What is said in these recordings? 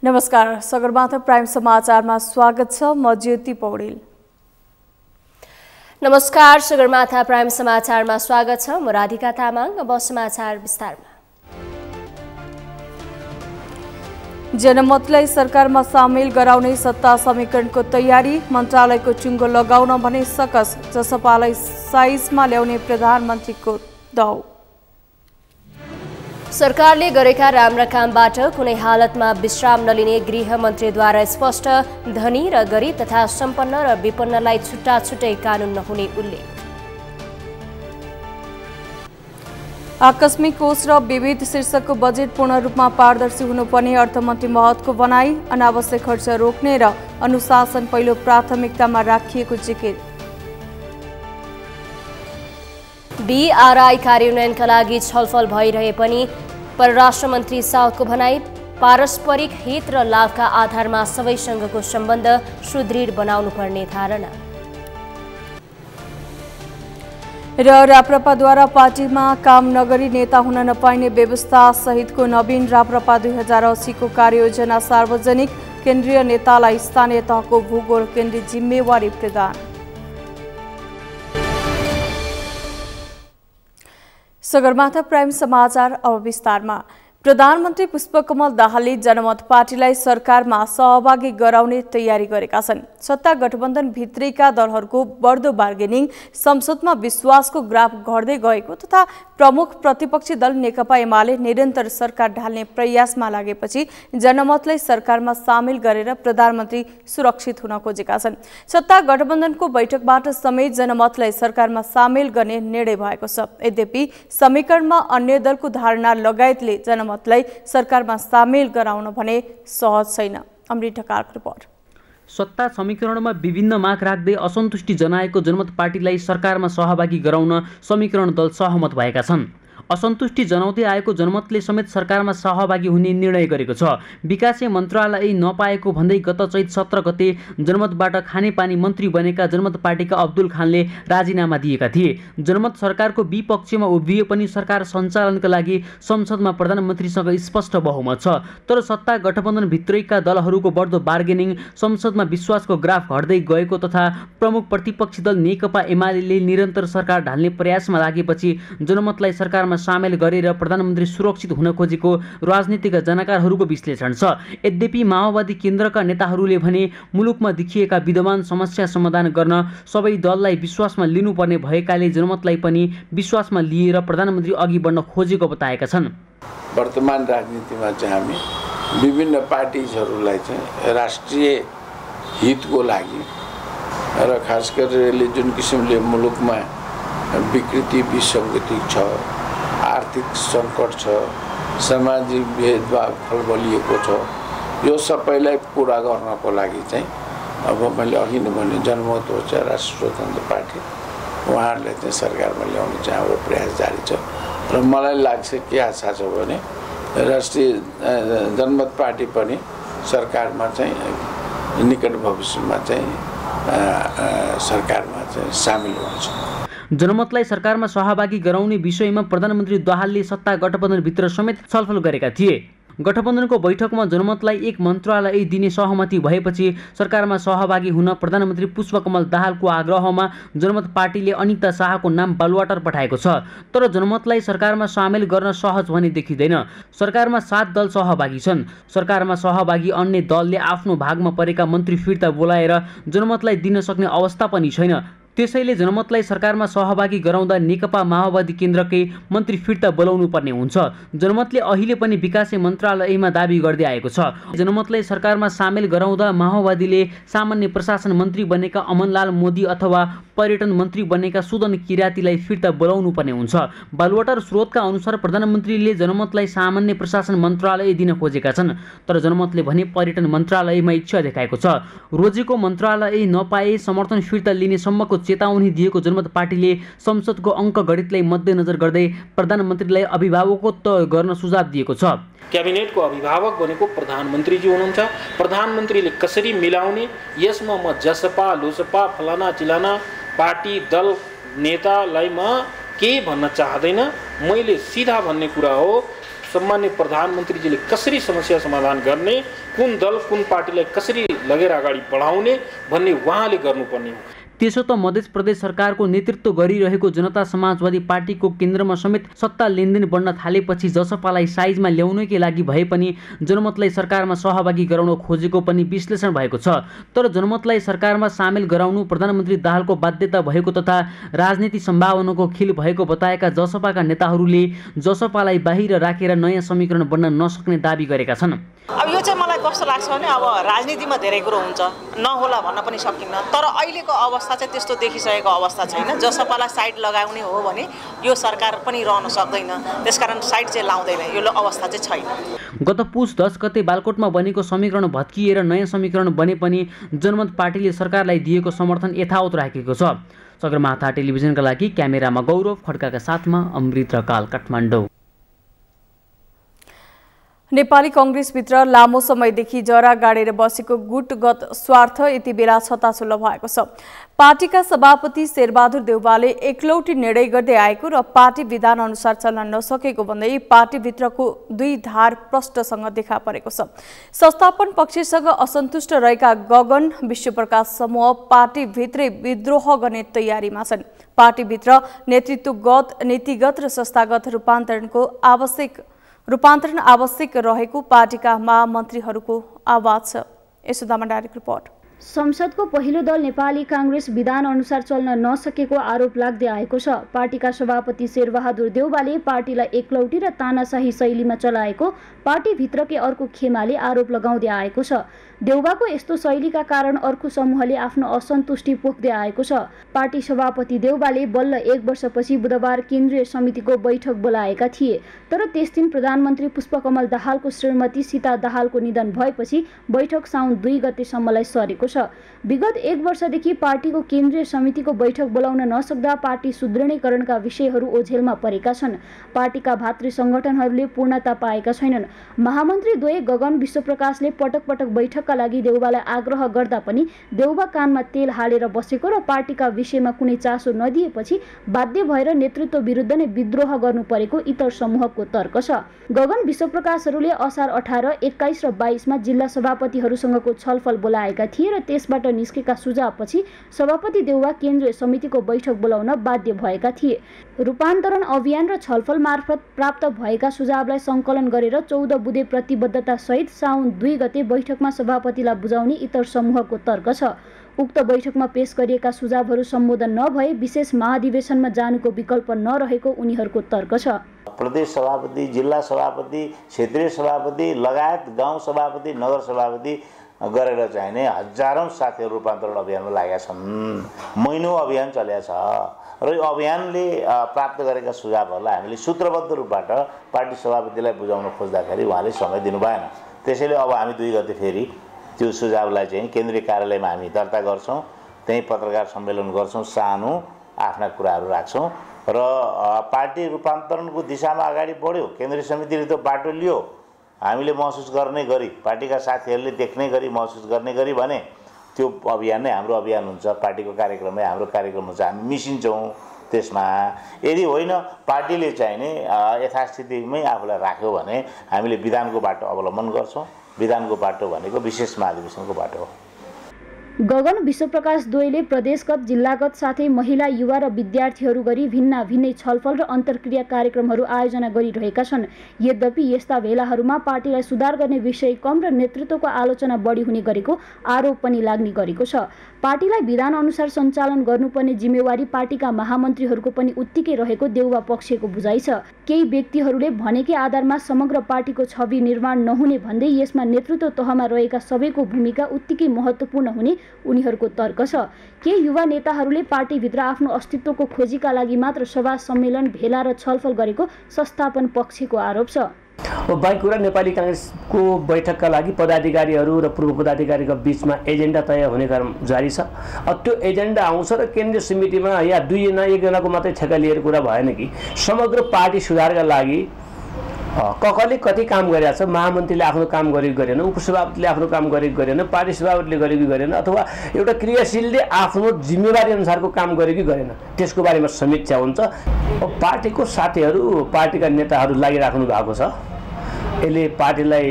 नमस्कार, सगरमाथा प्राइम समाचारमा स्वागत छ। म ज्योति पौडेल। नमस्कार, सगरमाथा प्राइम समाचारमा स्वागत छ। म राधिका तामाङ। अब समाचार विस्तारमा। जनमतलाई सरकारमा सामेल गराउने सत्ता समीकरणको तयारी, मन्त्रालयको चुङ्गो लगाउन भने सकस, जसपालाई साइजमा ल्याउने प्रधानमन्त्रीको दाउ। सरकारले गरेका राम्रा कामबाट कुनै हालतमा विश्राम नलिने गृहमन्त्रीद्वारा स्पष्ट। धनी र गरिब तथा सम्पन्न र विपन्नलाई छुट्टा छुट्टै कानुन नहुने उल्लेख। आकस्मिक कोष र विविध शीर्षकको बजेट पूर्ण रूपमा पारदर्शी हुनुपर्ने अर्थमन्त्री महतको भनाई। अनावश्यक खर्च रोक्ने र अनुशासन पहिलो प्राथमिकतामा राखिएको जिकिर। BRI कार्यान्वयनका लागि छलफल भइरहे पनि परराष्ट्र मन्त्री साउदको भनाई, पारस्परिक हित र लाभका आधारमा सबैसँगको सम्बन्ध सुदृढ बनाउनुपर्ने धारणा। र राप्रपाद्वारा पार्टीमा काम नगरी नेता हुन नपाइने व्यवस्था सहितको नवीन राप्रपा 2080 को कार्ययोजना सार्वजनिक। केन्द्रीय नेतालाई स्थानीय तहको भूगोल केन्द्रीय जिम्मेवारी प्रदान। सगरमाथा प्राइम समाचार अब विस्तारमा। प्रधानमन्त्री पुष्पकमल दाहालले जनमत पार्टीलाई सरकारमा सहभागी गराउने तयारी गरेका छन्। सत्ता गठबन्धन भित्रैका दलहरूको बढ्दो बार्गेनिङ, संसदमा विश्वासको ग्राफ घट्दै गएको तथा प्रमुख प्रतिपक्षी दल नेकपा एमाले निरन्तर सरकार ढाल्ने प्रयासमा लागेपछि जनमतलाई सरकारमा सामेल गरेर प्रधानमन्त्री सुरक्षित हुन खोजेका छन्। सत्ता गठबन्धनको बैठकबाट समेत जनमतलाई सरकारमा सामेल गर्ने निर्णय भएको छ। यद्यपि समीकरणमा अन्य दलको धारणा लगायतले जनमतलाई सरकारमा सामेल गराउन भने सहज छैन। अमृत ढकालको रिपोर्ट। सत्ता समीकरणमा विभिन्न माग राख्दै असन्तुष्टि जनाएको जनमत पार्टीलाई सरकारमा सहभागी गराउन समीकरण दल सहमत भएका छन्। असन्तुष्टि जनाउँदै आएको जनमतले समेत सरकारमा सहभागी हुने निर्णय गरेको छ। विकासे मन्त्रालय नपाएको भन्दै गत चैत 17 गते जनमतबाट खानेपानी मन्त्री बनेका जनमत पार्टीका अब्दुल खानले राजीनामा दिएका थिए। जनमत सरकारको विपक्षमा उभिए पनि सरकार सञ्चालनका लागि संसदमा प्रधानमन्त्रीसँग स्पष्ट बहुमत छ। तर सत्ता गठबन्धन भित्रैका दलहरूको बढ्दो बार्गेनिङ, संसदमा विश्वासको ग्राफ घट्दै गएको तथा प्रमुख प्रतिपक्षी दल नेकपा एमाले निरन्तर सरकार ढाल्ने प्रयासमा लागेपछि जनमतलाई सरकारमा सामेल गरेर प्रधानमन्त्री सुरक्षित हुन खोजेको राजनीतिक जानकारहरूको विश्लेषण छ। यद्यपि माओवादी केन्द्रका नेताहरूले भने मुलुकमा देखिएका विद्यमान समस्या समाधान गर्न सबै दललाई विश्वासमा लिनुपर्ने भएकाले जनमतलाई पनि विश्वासमा लिएर प्रधानमन्त्री अघि बढ्न खोजेको बताएका छन्। वर्तमान राजनीतिमा चाहिँ हामी विभिन्न पार्टीजहरूलाई चाहिँ राष्ट्रिय हितको लागि र खास गरेर जुन किसिमले मुलुकमा विकृति विसङ्गति छ, आर्थिक सङ्कट छ, सामाजिक भेदभाव खलबलिएको छ, यो सबैलाई पुरा गर्नको लागि चाहिँ अब मैले अघि नै भने जनमत मोर्चा राष्ट्रिय स्वतन्त्र पार्टी उहाँहरूलाई चाहिँ सरकारमा ल्याउने चाहिँ हाम्रो प्रयास जारी छ। र मलाई लाग्छ के आशा छ भने राष्ट्रिय जनमत पार्टी पनि सरकारमा चाहिँ निकट भविष्यमा चाहिँ सरकारमा चाहिँ सामेल हुन्छ। जनमतलाई सरकारमा सहभागी गराउने विषयमा प्रधानमन्त्री दाहालले सत्ता गठबन्धनभित्र समेत छलफल गरेका थिए। गठबन्धनको बैठकमा जनमतलाई एक मन्त्रालय दिने सहमति भएपछि सरकारमा सहभागी हुन प्रधानमन्त्री पुष्पकमल दाहालको आग्रहमा जनमत पार्टीले अनिता शाहको नाम बालुवाटार पठाएको छ। तर जनमतलाई सरकारमा सामेल गर्न सहज भने देखिँदैन। सरकारमा 7 दल सहभागी छन्। सरकारमा सहभागी अन्य दलले आफ्नो भागमा परेका मन्त्री फिर्ता बोलाएर जनमतलाई दिन सक्ने अवस्था पनि छैन। त्यसैले जनमतलाई सरकारमा सहभागी गराउँदा नेकपा माओवादी केन्द्रकै मन्त्री फिर्ता बोलाउनु पर्ने हुन्छ। जनमतले अहिले पनि विकासे मन्त्रालयमा दाबी गर्दै आएको छ। जनमतलाई सरकारमा सामेल गराउँदा माओवादीले सामान्य प्रशासन मन्त्री बनेका अमनलाल मोदी अथवा पर्यटन मन्त्री बनेका सुदन किरातीलाई फिर्ता बोलाउनु पर्ने हुन्छ। बालुवाटार स्रोतका अनुसार प्रधानमन्त्रीले जनमतलाई सामान्य प्रशासन मन्त्रालय दिन खोजेका छन्। तर जनमतले भने पर्यटन मन्त्रालयमा इच्छा देखाएको छ। रोजेको मन्त्रालय नपाए समर्थन फिर्ता लिने सम्मको चेतावनी दिएको जनमत पार्टीले संसदको अङ्क गणितलाई मध्यनजर गर्दै प्रधानमन्त्रीलाई अभिभावकत्व गर्न सुझाव दिएको छ। क्याबिनेटको अभिभावक भनेको प्रधानमन्त्रीजी हुनुहुन्छ। प्रधानमन्त्रीले कसरी मिलाउने, यसमा म जसपा लोसपा फलाना चिलाना पार्टी दल नेतालाई म केही भन्न चाहदैन। मैले सिधा भन्ने कुरा हो, सम्मान्य प्रधानमन्त्रीजीले कसरी समस्या समाधान गर्ने, कुन दल कुन पार्टीलाई कसरी लगेर अगाडि बढाउने भन्ने उहाँले गर्नुपर्ने हो। त्यसो त मध्य प्रदेश सरकारको नेतृत्व गरिरहेको जनता समाजवादी पार्टीको केन्द्रमा समेत सत्ता लेनदेन बढ्न थालेपछि जसपालाई साइजमा ल्याउनकै लागि भए पनि जनमतलाई सरकारमा सहभागी गराउन खोजेको पनि विश्लेषण भएको छ। तर जनमतलाई सरकारमा सामेल गराउनु प्रधानमन्त्री दाहालको बाध्यता भएको तथा राजनीति सम्भावनाको खिल भएको बताएका जसपाका नेताहरूले जसपालाई बाहिर राखेर नयाँ समीकरण बन्न नसक्ने दाबी गरेका छन्। अब यो चाहिँ मलाई कस्तो लाग्छ भने अब राजनीतिमा धेरै कुरो हुन्छ, नहोला भन्न पनि सकिन्न, तर अहिलेको अवस्था चाहिँ त्यस्तो देखिसकेको अवस्था छैन। जसपालाई साइड लगाउने हो भने यो सरकार पनि रहन सक्दैन, त्यसकारण साइड चाहिँ लाउँदैन, यो अवस्था चाहिँ छैन। गत पुस 10 गते बालकोटमा बनेको समीकरण भत्किएर नयाँ समीकरण बने पनि जनमत पार्टीले सरकारलाई दिएको समर्थन यथावत राखेको छ। सगरमाथा टेलिभिजनका लागि क्यामेरामा गौरव खड्काका साथमा अमृत रकाल, काठमाडौँ। नेपाली कांग्रेसभित्र लामो समयदेखि जरा गाडेर बसेको गुटगत स्वार्थ यति बेला छताछुल्लो भएको छ। पार्टीका सभापति शेरबहादुर देउवाले एकलौटी निर्णय गर्दै आएको र पार्टी विधान अनुसार चल्न नसकेको भन्दै पार्टीभित्रको दुई धार प्रष्टसँग देखा परेको छ। संस्थापन पक्षसँग असन्तुष्ट रहेका गगन विश्वप्रकाश समूह पार्टीभित्रै विद्रोह गर्ने तयारीमा छन्। पार्टीभित्र नेतृत्वगत, नीतिगत र संस्थागत रूपान्तरण आवश्यक रहेको पार्टीका महामन्त्रीहरूको आवाज छ। यशोदामा डाइरेक्ट रिपोर्ट। संसदको पहिलो दल नेपाली कांग्रेस विधान अनुसार चल्न नसकेको आरोप लाग्दै आएको छ। पार्टीका सभापति शेरबहादुर देउवाले पार्टीलाई एकलौटी र तानाशाही शैलीमा चलाएको पार्टीभित्रकै अर्को खेमाले आरोप लगाउँदै आएको छ। देउवाको यस्तो शैलीका कारण अर्को समूहले आफ्नो असन्तुष्टि पोख्दै आएको छ। पार्टी सभापति देउवाले बल्ल 1 वर्षपछि बुधबार केन्द्रीय समितिको बैठक बोलाएका थिए, तर त्यस दिन प्रधानमन्त्री पुष्पकमल दाहालको श्रीमती सीता दाहालको निधन भएपछि बैठक साउन 2 गतेसम्मलाई सरेको छ। विगत 1 वर्षदेखि पार्टीको केन्द्रीय समितिको बैठक बोलाउन नसक्दा पार्टी सुदृढीकरणका विषयहरू ओझेलमा परेका छन्। पार्टीका भातृ संगठनहरूले पूर्णता पाएका छैनन्। महामन्त्री द्वय गगन विश्वप्रकाशले पटक पटक बैठकका लागि देउवालाई आग्रह गर्दा पनि देउवा कानमा तेल हालेर बसेको र पार्टीका विषयमा कुनै चासो नदिएपछि बाध्य भएर नेतृत्व विरुद्ध नै विद्रोह गर्नु परेको इतर समूहको तर्क छ। गगन विश्वप्रकाशहरूले असार 18, 21 र 22 मा जिल्ला सभापतिहरूसँगको छलफल बोलाएका थिए र त्यसबाट निस्केका सुझावपछि सभापति देउवा केन्द्रीय समितिको बैठक बोलाउन बाध्य भएका थिए। रूपान्तरण अभियान र छलफल मार्फत प्राप्त भएका सुझावलाई सङ्कलन गरेर 14 बुँदे प्रतिबद्धता सहित साउन 2 गते बैठकमा सभापतिलाई बुझाउने इतर समूहको तर्क छ। उक्त बैठकमा पेश गरिएका सुझावहरू सम्बोधन नभए विशेष महाधिवेशनमा जानुको विकल्प नरहेको उनीहरूको तर्क छ। प्रदेश सभापति, जिल्ला सभापति, क्षेत्रीय सभापति लगायत गाउँ सभापति, नगर सभापति गरेर चाहिँ नै हजारौं साथीहरू रूपान्तरण अभियानमा लागेका छन्। महिनौ अभियान चलेको छ र यो अभियानले प्राप्त गरेका सुझावहरूलाई हामीले सूत्रबद्ध रूपबाट पार्टी सभापतिलाई बुझाउन खोज्दाखेरि उहाँले समय दिनु भएन। त्यसैले अब हामी 2 गते फेरि त्यो सुझावलाई चाहिँ केन्द्रीय कार्यालयमा हामी दर्ता गर्छौँ, त्यही पत्रकार सम्मेलन गर्छौँ, सानो आफ्ना कुराहरू राख्छौँ र पार्टी रूपान्तरणको दिशामा अगाडि बढ्यो। केन्द्रीय समितिले त्यो बाटो लियो, हामीले महसुस गर्ने गरी, पार्टीका साथीहरूले देख्ने गरी, महसुस गर्ने गरी भने त्यो अभियान नै हाम्रो अभियान हुन्छ, पार्टीको कार्यक्रममै हाम्रो कार्यक्रम हुन्छ। हामी मिसिन्छौँ त्यसमा। यदि होइन पार्टीले चाहिँ नि यथास्थितिमै आफूलाई राख्यो भने हामीले विधानको बाटो अवलम्बन गर्छौँ। विधानको बाटो भनेको विशेष महाधिवेशनको बाटो हो। गगन विश्वप्रकाश द्वयले प्रदेशगत, जिल्लागत साथै महिला, युवा र विद्यार्थीहरू गरी भिन्नै छलफल र अन्तर्क्रिया कार्यक्रमहरू आयोजना गरिरहेका छन्। यद्यपि यस्ता भेलाहरूमा पार्टीलाई सुधार गर्ने विषय कम र नेतृत्वको आलोचना बढी हुने गरेको आरोप पनि लाग्ने गरेको छ। पार्टीलाई विधान अनुसार सञ्चालन गर्नुपर्ने जिम्मेवारी पार्टीका महामन्त्रीहरूको पनि उत्तिकै रहेको देउवा पक्षको बुझाइ छ। केही व्यक्तिहरूले भनेकै आधारमा समग्र पार्टीको छवि निर्माण नहुने भन्दै यसमा नेतृत्व तहमा रहेका सबैको भूमिका उत्तिकै महत्त्वपूर्ण हुने उनीहरूको तर्क छ। केही युवा नेताहरूले पार्टीभित्र आफ्नो अस्तित्वको खोजीका लागि मात्र सभा सम्मेलन, भेला र छलफल गरेको संस्थापन पक्षको आरोप छ। बाँकी कुरा नेपाली कांग्रेसको बैठकका लागि पदाधिकारीहरू र पूर्व पदाधिकारीको बीचमा एजेन्डा तय हुने क्रम जारी छ। त्यो एजेन्डा आउँछ र केन्द्रीय समितिमा या 2 जना 1 जनाको मात्रै ठेक्का लिएर कुरा भएन कि समग्र पार्टी सुधारका लागि कसले कति काम गरेको छ, महामन्त्रीले आफ्नो काम गरेको गरेन, उपसभापतिले आफ्नो काम गरेको गरेन, पार्टी सभापतिले गरेको गरेन, अथवा एउटा क्रियाशीलले आफ्नो जिम्मेवारी अनुसारको काम गरेको गरेन, त्यसको बारेमा समीक्षा हुन्छ। पार्टीको साथीहरू, पार्टीका नेताहरू लागिराख्नु भएको छ। यसले पार्टीलाई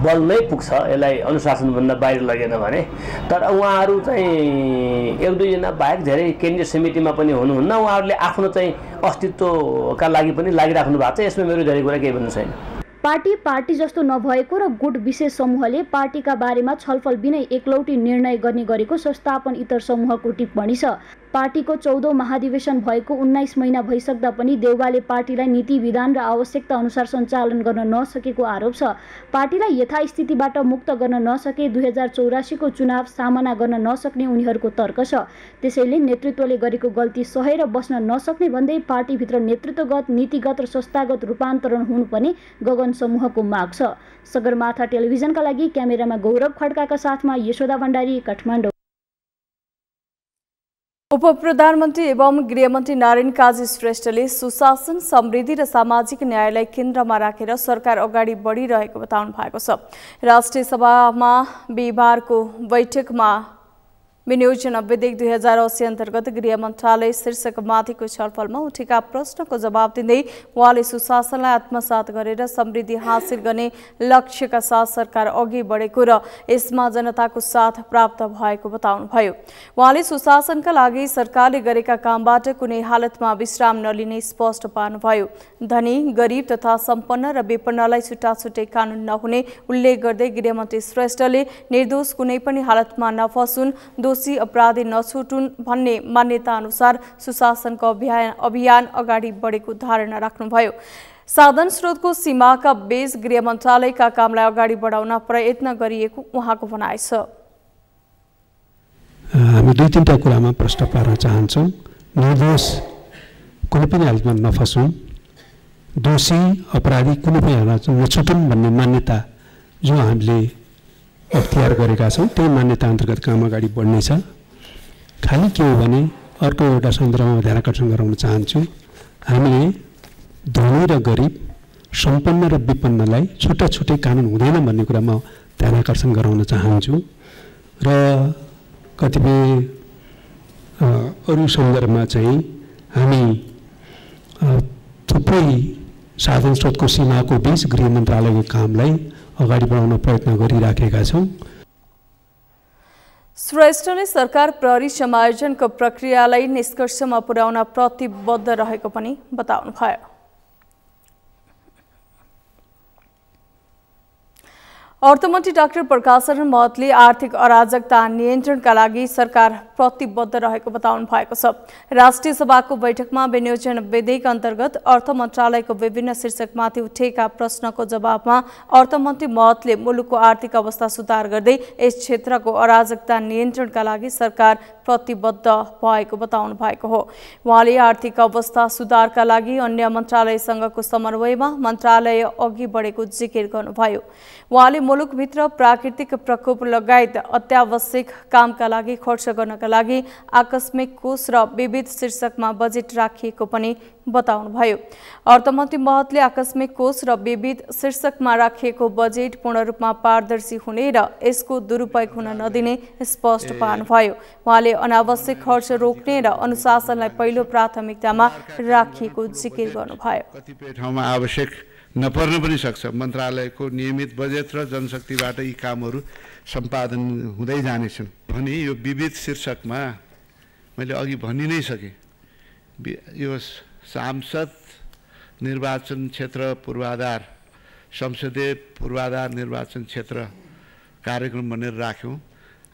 बल नै पुग्छ, यसलाई अनुशासनभन्दा बाहिर लगेन भने। तर उहाँहरू चाहिँ एक दुईजना बाहेक धेरै केन्द्रीय समितिमा पनि हुनुहुन्न, उहाँहरूले आफ्नो चाहिँ अस्तित्वका लागि पनि लागिराख्नु भएको छ। यसमा मेरो धेरै कुरा केही भन्नु छैन। पार्टी जस्तो नभएको र गुट विशेष समूहले पार्टीका बारेमा छलफल बिनै एकलौटी निर्णय गर्ने गरेको संस्थापन इतर समूहको टिप्पणी छ। पार्टीको 14औं महाधिवेशन भएको 19 महिना भइसक्दा पनि देउवाले पार्टीलाई नीति विधान र आवश्यकता अनुसार सञ्चालन गर्न नसकेको आरोप छ। पार्टीलाई यथास्थितिबाट मुक्त गर्न नसके 2084 को चुनाव सामना गर्न नसक्ने उनीहरूको तर्क छ। त्यसैले नेतृत्वले गरेको गल्ती सहेर बस्न नसक्ने भन्दै पार्टीभित्र नेतृत्वगत, नीतिगत र संस्थागत रूपान्तरण हुनुपर्ने गगन समूहको माग छ। सगरमाथा टेलिभिजनका लागि क्यामेरामा गौरव खड्काका साथमा यशोदा भण्डारी, काठमाडौँ। उपप्रधानमन्त्री एवं गृहमन्त्री नारायण काजी श्रेष्ठले सुशासन, समृद्धि र सामाजिक न्यायलाई केन्द्रमा राखेर सरकार अगाडि बढिरहेको बताउनु भएको छ। राष्ट्रिय सभामा बिहिबारको बैठकमा विनियोजन विधेयक 2080 अन्तर्गत गृह मन्त्रालय शीर्षक माथिको छलफलमा उठेका प्रश्नको जवाब दिँदै उहाँले सुशासनलाई आत्मसात गरेर समृद्धि हासिल गर्ने लक्ष्यका साथ सरकार अघि बढेको र यसमा जनताको साथ प्राप्त भएको बताउनुभयो। उहाँले सुशासनका लागि सरकारले गरेका कामबाट कुनै हालतमा विश्राम नलिने स्पष्ट पार्नुभयो। धनी, गरिब तथा सम्पन्न र विपन्नलाई छुट्टाछुट्टै कानुन नहुने उल्लेख गर्दै गृहमन्त्री श्रेष्ठले निर्दोष कुनै पनि हालतमा नफसुन्, अपराधी नछुटुन् भन्ने मान्यता अनुसार सुशासनको अभियान अगाडि बढेको धारणा राख्नुभयो। साधन स्रोतको सीमाका बीच गृह मन्त्रालयका कामलाई अगाडि बढाउन प्रयत्न गरिएको उहाँको भनाइ छ। हामी दुई तीनटा कुरामा प्रश्न पार्न चाहन्छौँ। निर्दोष कुनै पनि हालतमा नफसुन्, दोषी अपराधी कुनै पनि हालतमा नछुटुन् भन्ने मान्यता जो हामीले अख्तियार गरेका छौँ त्यही मान्यता अन्तर्गत काम अगाडि बढ्नेछ। खालि के हो भने अर्को एउटा सन्दर्भमा ध्यान आकर्षण गराउन चाहन्छु। हामीले धनी र गरिब, सम्पन्न र विपन्नलाई छुट्टा छुट्टै कानुन हुँदैन भन्ने कुरामा ध्यान आकर्षण गराउन चाहन्छु। र कतिपय अरू सन्दर्भमा चाहिँ हामी थुप्रै साधन स्रोतको सीमाको बीच गृह मन्त्रालयको कामलाई अगाडि बढाउन प्रयत्न गरिराखेका छौँ। श्रेष्ठले सरकार प्रहरी समायोजनको प्रक्रियालाई निष्कर्षमा पुर्याउन प्रतिबद्ध रहेको पनि बताउनुभयो। अर्थमन्त्री डाक्टर प्रकाशरण महतले आर्थिक अराजकता नियन्त्रणका लागि सरकार प्रतिबद्ध रहेको बताउनु भएको छ। राष्ट्रिय सभाको बैठकमा विनियोजन विधेयक अन्तर्गत अर्थ मन्त्रालयको विभिन्न शीर्षकमाथि उठेका प्रश्नको जवाबमा अर्थमन्त्री महतले मुलुकको आर्थिक अवस्था सुधार गर्दै यस क्षेत्रको अराजकता नियन्त्रणका लागि सरकार प्रतिबद्ध भएको बताउनु भएको हो। उहाँले आर्थिक अवस्था सुधारका लागि अन्य मन्त्रालयसँगको समन्वयमा मन्त्रालय अघि बढेको जिकिर गर्नुभयो। उहाँले मुलुकभित्र प्राकृतिक प्रकोप लगायत अत्यावश्यक कामका लागि खर्च गर्नका लागि आकस्मिक कोष र विविध शीर्षकमा बजेट राखिएको पनि बताउनुभयो। अर्थमन्त्री महतले आकस्मिक कोष र विविध शीर्षकमा राखिएको बजेट पूर्ण रूपमा पारदर्शी हुने र यसको दुरुपयोग हुन नदिने स्पष्ट पार्नुभयो। उहाँले अनावश्यक खर्च रोक्ने र अनुशासनलाई पहिलो प्राथमिकतामा राखिएको जिकिर गर्नुभयो। कतिपय ठाउँमा आवश्यक नपर्न पनि सक्छ। मन्त्रालयको नियमित बजेट र जनशक्तिबाट यी कामहरू सम्पादन हुँदै जानेछन् भने यो विविध शीर्षकमा मैले अघि भनि नै सकेँ। यो सांसद निर्वाचन क्षेत्र पूर्वाधार, संसदीय पूर्वाधार निर्वाचन क्षेत्र कार्यक्रम भनेर राख्यौँ।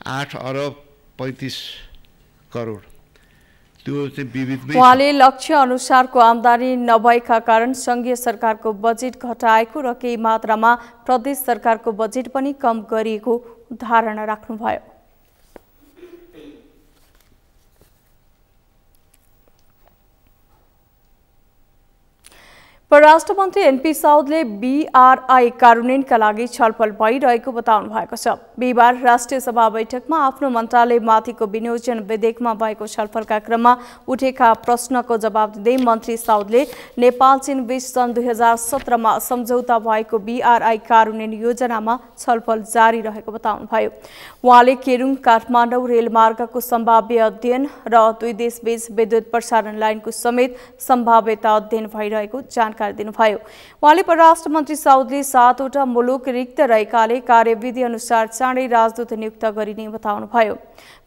8 अरब 35 करोड त्यो चाहिँ विविधमै। उहाँले लक्ष्य अनुसारको आमदानी नभएका कारण सङ्घीय सरकारको बजेट घटाएको र केही मात्रामा प्रदेश सरकारको बजेट पनि कम गरिएको धारणा राख्नुभयो। परराष्ट्र मन्त्री एनपी साउदले बीआरआई कार्यान्वयनका लागि छलफल भइरहेको बताउनु भएको छ। बिहिबार राष्ट्रिय सभा बैठकमा आफ्नो मन्त्रालयमाथिको विनियोजन विधेयकमा भएको छलफलका क्रममा उठेका प्रश्नको जवाब दिँदै मन्त्री साउदले नेपाल चीन बीच सन् 2017 मा सम्झौता भएको बीआरआई कार्यान्वयन योजनामा छलफल जारी रहेको बताउनुभयो। उहाँले केरुङ काठमाडौँ रेलमार्गको सम्भाव्य अध्ययन र दुई देशबीच विद्युत प्रसारण लाइनको समेत सम्भाव्यता अध्ययन भइरहेको जानकारी जानकारी दिनुभयो। उहाँले परराष्ट्र मन्त्री साउदले 7वटा मुलुक रिक्त रहेकाले कार्यविधि अनुसार चाँडै राजदूत नियुक्त गरिने बताउनुभयो।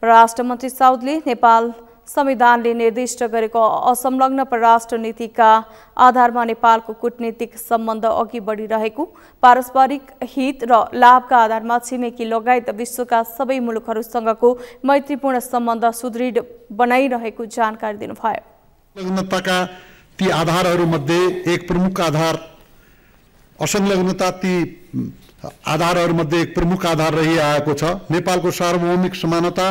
परराष्ट्र मन्त्री साउदले नेपाल संविधानले निर्दिष्ट गरेको असंलग्न परराष्ट्र नीतिका आधारमा नेपालको कूटनीतिक सम्बन्ध अघि बढिरहेको, पारस्परिक हित र लाभका आधारमा छिमेकी लगायत विश्वका सबै मुलुकहरूसँगको मैत्रीपूर्ण सम्बन्ध सुदृढ बनाइरहेको जानकारी दिनुभयो। संलग्नताका ती आधारहरूमध्ये एक प्रमुख आधार असंलग्नता ती आधारहरूमध्ये एक प्रमुख आधार रहिआएको छ। नेपालको सार्वभौमिक समानता,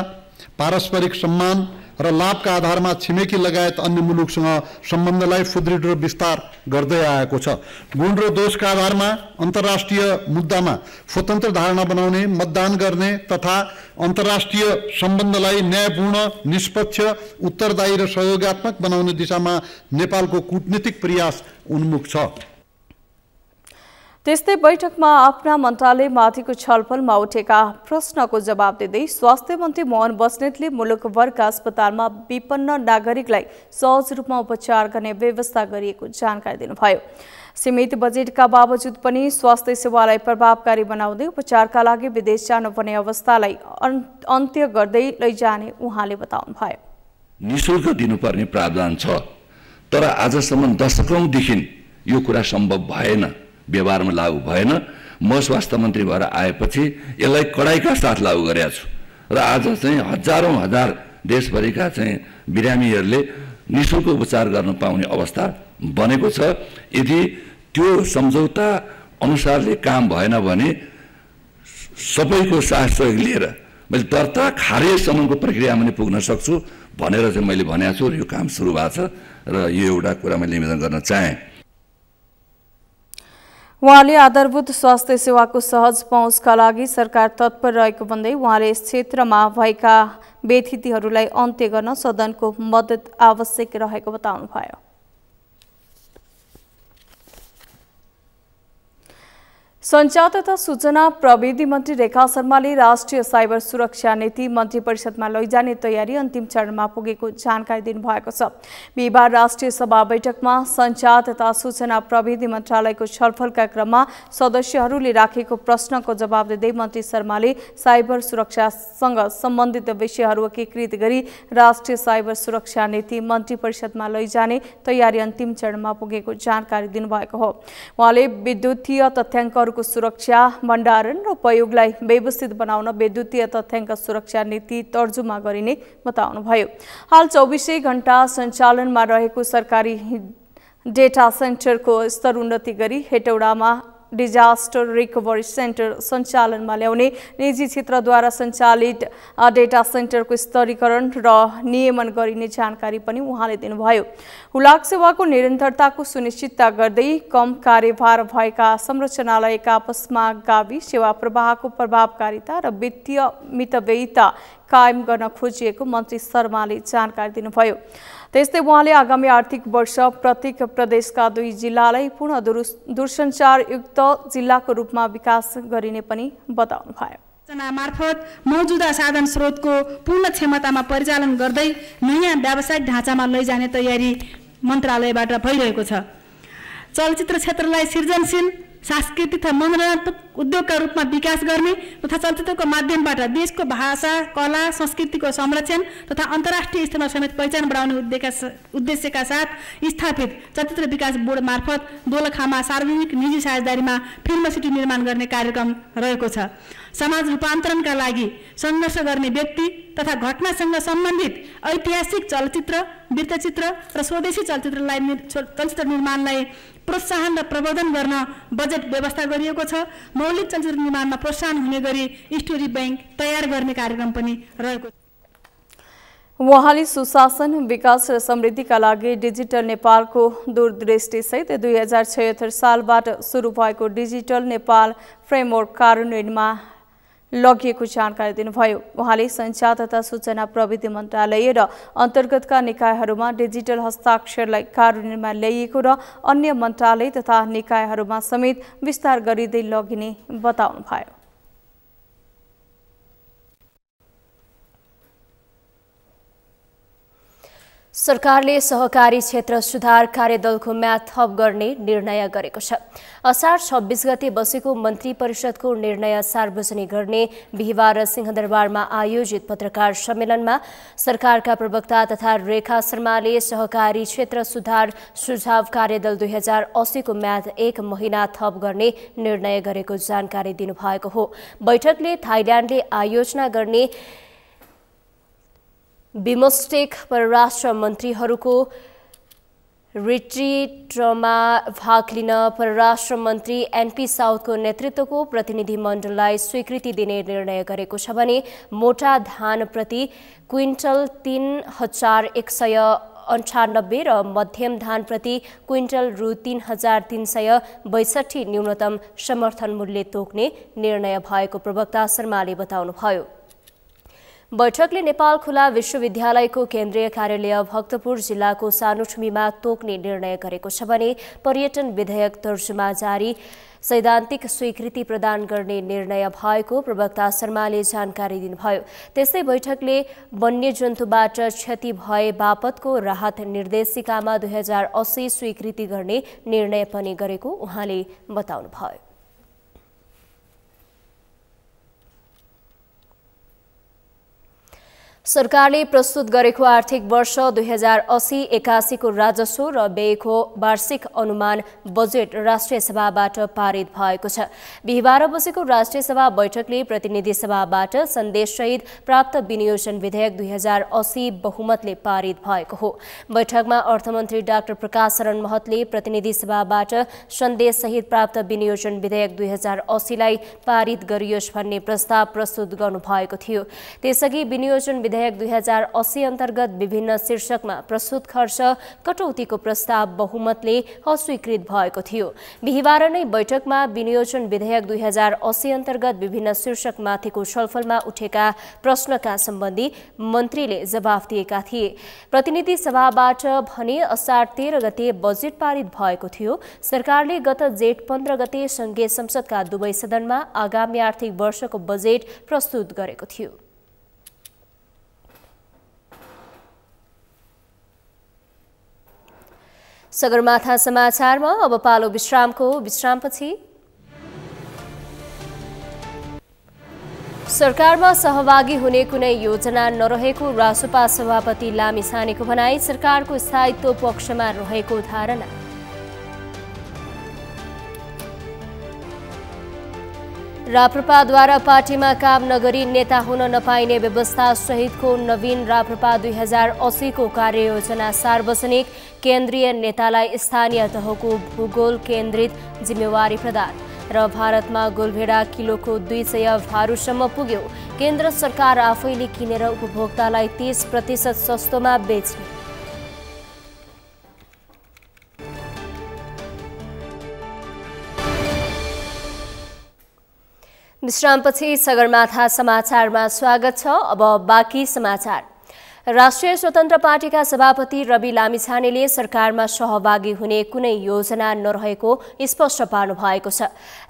पारस्परिक सम्मान र लाभका आधारमा छिमेकी लगायत अन्य मुलुकसँग सम्बन्धलाई सुदृढ र विस्तार गर्दै आएको छ। गुण र दोषका आधारमा अन्तर्राष्ट्रिय मुद्दामा स्वतन्त्र धारणा बनाउने, मतदान गर्ने तथा अन्तर्राष्ट्रिय सम्बन्धलाई न्यायपूर्ण, निष्पक्ष, उत्तरदायी र सहयोगात्मक बनाउने दिशामा नेपालको कूटनीतिक प्रयास उन्मुख छ। त्यस्तै बैठकमा आफ्ना मन्त्रालयमाथिको छलफलमा उठेका प्रश्नको जवाब दिँदै स्वास्थ्य मन्त्री मोहन बस्नेतले मुलुकभरका अस्पतालमा विपन्न नागरिकलाई सहज रूपमा उपचार गर्ने व्यवस्था गरिएको जानकारी दिनुभयो। सीमित बजेटका बावजुद पनि स्वास्थ्य सेवालाई प्रभावकारी बनाउँदै उपचारका लागि विदेश जानुपर्ने अवस्थालाई अन्त्य गर्दै लैजाने उहाँले बताउनुभयो। निःशुल्क दिनुपर्ने प्रावधान छ, तर आजसम्म दशकौंदेखि यो कुरा सम्भव भएन, व्यवहारमा लागू भएन। म स्वास्थ्य मन्त्री भएर आएपछि यसलाई कडाइका साथ लागू गरेको छु र आज चाहिँ हजारौं हजार देशभरिका चाहिँ बिरामीहरूले निःशुल्क उपचार गर्न पाउने अवस्था बनेको छ। यदि त्यो सम्झौता अनुसारले काम भएन भने सबैको सहयोग लिएर मैले दर्ता खारेजसम्मको प्रक्रियामा पनि पुग्न सक्छु भनेर चाहिँ मैले भनेको छु र यो काम सुरु भएको छ र यो एउटा कुरा मैले निवेदन गर्न चाहे। उहाँले आधारभूत स्वास्थ्य सेवाको सहज पहुँचका लागि सरकार तत्पर रहेको भन्दै उहाँले यस क्षेत्रमा भएका बेथितिहरूलाई अन्त्य गर्न सदनको मद्दत आवश्यक रहेको बताउनुभयो। सञ्चार तथा सूचना प्रविधि मन्त्री रेखा शर्माले राष्ट्रिय साइबर सुरक्षा नीति मन्त्री परिषदमा लैजाने तयारी अन्तिम चरणमा पुगेको जानकारी दिनुभएको छ। बिहिबार राष्ट्रिय सभा बैठकमा सञ्चार तथा सूचना प्रविधि मन्त्रालयको छलफलका क्रममा सदस्यहरूले राखेको प्रश्नको जवाब दिँदै मन्त्री शर्माले साइबर सुरक्षासँग सम्बन्धित विषयहरू एकीकृत गरी राष्ट्रिय साइबर सुरक्षा नीति मन्त्री परिषदमा लैजाने तयारी अन्तिम चरणमा पुगेको जानकारी दिनुभएको हो। उहाँले विद्युतीय तथ्याङ्कहरू सुरक्षा, भण्डारण र उपयोगलाई व्यवस्थित बनाउन विद्युतीय तथ्याङ्क सुरक्षा नीति तर्जुमा गरिने बताउनुभयो। हाल 24 घण्टा सञ्चालनमा रहेको सरकारी डेटा सेन्टरको स्तर उन्नति गरी हेटौडामा डिजास्टर रिकभरी सेन्टर सञ्चालनमा ल्याउने, निजी क्षेत्रद्वारा सञ्चालित डेटा सेन्टरको स्तरीकरण र नियमन गरिने जानकारी पनि उहाँले दिनुभयो। हुलाक सेवाको निरन्तरताको सुनिश्चितता गर्दै कम कार्यभार भएका संरचनालयका आपसमा गावी सेवा प्रवाहको प्रभावकारिता र वित्तीय मितव्ययिता कायम गर्न खोजिएको मन्त्री शर्माले जानकारी दिनुभयो। त्यस्तै उहाँले आगामी आर्थिक वर्ष प्रत्येक प्रदेशका 2 जिल्लालाई पूर्ण दूरसञ्चारयुक्त जिल्लाको रूपमा विकास गरिने पनि बताउनुभयो। मार्फत मौजूदा साधन स्रोतको पूर्ण क्षमतामा परिचालन गर्दै नयाँ व्यावसायिक ढाँचामा लैजाने तयारी मन्त्रालयबाट भइरहेको छ। चलचित्र क्षेत्रलाई सृजनशील, सांस्कृतिक तथा मनोरञ्जनात्मक उद्योगका रूपमा विकास गर्ने तथा चलचित्रको माध्यमबाट देशको भाषा, कला, संस्कृतिको संरक्षण तथा अन्तर्राष्ट्रिय स्तरमा समेत पहिचान बढाउने उद्देश्यका साथ स्थापित चलचित्र विकास बोर्ड मार्फत दोलखामा सार्वजनिक निजी साझेदारीमा फिल्म सिटी निर्माण गर्ने कार्यक्रम रहेको छ। समाज रूपान्तरणका लागि सङ्घर्ष गर्ने व्यक्ति तथा घटनासँग सम्बन्धित ऐतिहासिक चलचित्र, वृत्तचित्र र स्वदेशी चलचित्र निर्माणलाई प्रोत्साहन र प्रवर्धन गर्न बजेट व्यवस्था गरिएको छ। मौलिक चलचित्र निर्माणमा प्रोत्साहन हुने गरी स्टोरी बैंक तयार गर्ने कार्यक्रम पनि रहेको छ। उहाँले सुशासन, विकास र समृद्धिका लागि डिजिटल नेपालको दूरदृष्टिसहित 2076 सालबाट सुरु भएको डिजिटल नेपाल फ्रेमवर्क कार्यान्वयनमा लगिएको जानकारी दिनुभयो। उहाँले सञ्चार तथा सूचना प्रविधि मन्त्रालय र अन्तर्गतका निकायहरूमा डिजिटल हस्ताक्षरलाई कार्यान्वयनमा ल्याइएको र अन्य मन्त्रालय तथा निकायहरूमा समेत विस्तार गरिँदै लगिने बताउनुभयो। सरकारले सहकारी क्षेत्र सुधार कार्यदलको म्याद थप गर्ने निर्णय गरेको छ। असार 26 गते बसेको मन्त्री परिषदको निर्णय सार्वजनिक गर्ने बिहिबार सिंहदरबारमा आयोजित पत्रकार सम्मेलनमा सरकारका प्रवक्ता तथा रेखा शर्माले सहकारी क्षेत्र सुधार सुझाव कार्यदल 2080 को म्याद 1 महिना थप गर्ने निर्णय गरेको जानकारी दिनुभएको हो। बैठकले थाइल्याण्डले आयोजना गर्ने बिमस्टेक परराष्ट्र मन्त्रीहरूको रिट्रिटमा भाग लिन परराष्ट्र मन्त्री एनपी साउथको नेतृत्वको प्रतिनिधिमण्डललाई स्वीकृति दिने निर्णय गरेको छ भने मोटा धान प्रति क्विन्टल 3198 र मध्यम धान प्रति क्विन्टल रु 3362 न्यूनतम समर्थन मूल्य तोक्ने निर्णय भएको प्रवक्ता शर्माले बताउनुभयो। बैठकले नेपाल खुला विश्वविद्यालयको केन्द्रीय कार्यालय भक्तपुर जिल्लाको सानुठुमीमा तोक्ने निर्णय गरेको छ भने पर्यटन विधेयक तर्जुमा जारी सैद्धान्तिक स्वीकृति प्रदान गर्ने निर्णय भएको प्रवक्ता शर्माले जानकारी दिनुभयो। त्यस्तै बैठकले वन्यजन्तुबाट क्षति भए बापतको राहत निर्देशिकामा 2080 स्वीकृति गर्ने निर्णय पनि गरेको उहाँले बताउनुभयो। सरकारले प्रस्तुत गरेको आर्थिक वर्ष 2080-81 को राजस्व र व्ययको वार्षिक अनुमान बजेट राष्ट्रिय सभाबाट पारित भएको छ। बिहिबार बसेको राष्ट्रिय सभा बैठकले प्रतिनिधि सभाबाट सन्देशसहित प्राप्त विनियोजन विधेयक 2080 बहुमतले पारित भएको हो। बैठकमा अर्थमन्त्री डाक्टर प्रकाश शरण महतले प्रतिनिधि सभाबाट सन्देशसहित प्राप्त विनियोजन विधेयक 2080 लाई पारित गरियोस् भन्ने प्रस्ताव प्रस्तुत गर्नुभएको थियो। त्यसअघि विनियोजन विधेयक 2080 अन्तर्गत विभिन्न शीर्षकमा प्रस्तुत खर्च कटौतीको प्रस्ताव बहुमतले अस्वीकृत भएको थियो। बिहिबार नै बैठकमा विनियोजन विधेयक 2080 अन्तर्गत विभिन्न शीर्षकमाथिको छलफलमा उठेका प्रश्नका सम्बन्धी मन्त्रीले जवाफ दिएका थिए। प्रतिनिधि सभाबाट भने असार 13 गते बजेट पारित भएको थियो। सरकारले गत जेठ 15 गते संघीय संसदका दुवै सदनमा आगामी आर्थिक वर्षको बजेट प्रस्तुत गरेको थियो। सगरमाथा समाचारमा अब पालो विश्रामको। विश्रामपछि सरकारमा सहभागी हुने कुनै योजना नरहेको रासोपा सभापति लामिछानेको भनाई। सरकारको स्थायित्व पक्षमा रहेको धारणा। राप्रपाद्वारा पार्टीमा काम नगरी नेता हुन नपाइने व्यवस्था सहितको नवीन राप्रपा 2080 को कार्ययोजना सार्वजनिक। केन्द्रीय नेतालाई स्थानीय तहको भूगोल केन्द्रित जिम्मेवारी प्रदान र भारतमा गोलभेडा किलोको 200 भारूसम्म पुग्यो। केन्द्र सरकार आफैले किनेर उपभोक्तालाई 30% सस्तोमा बेच्ने। विश्रामपछि सगरमाथा समाचारमा स्वागत छ। अब बाँकी समाचार। राष्ट्रिय स्वतन्त्र पार्टीका सभापति रवि लामिछानेले सरकारमा सहभागी हुने कुनै योजना नरहेको स्पष्ट पार्नु भएको छ।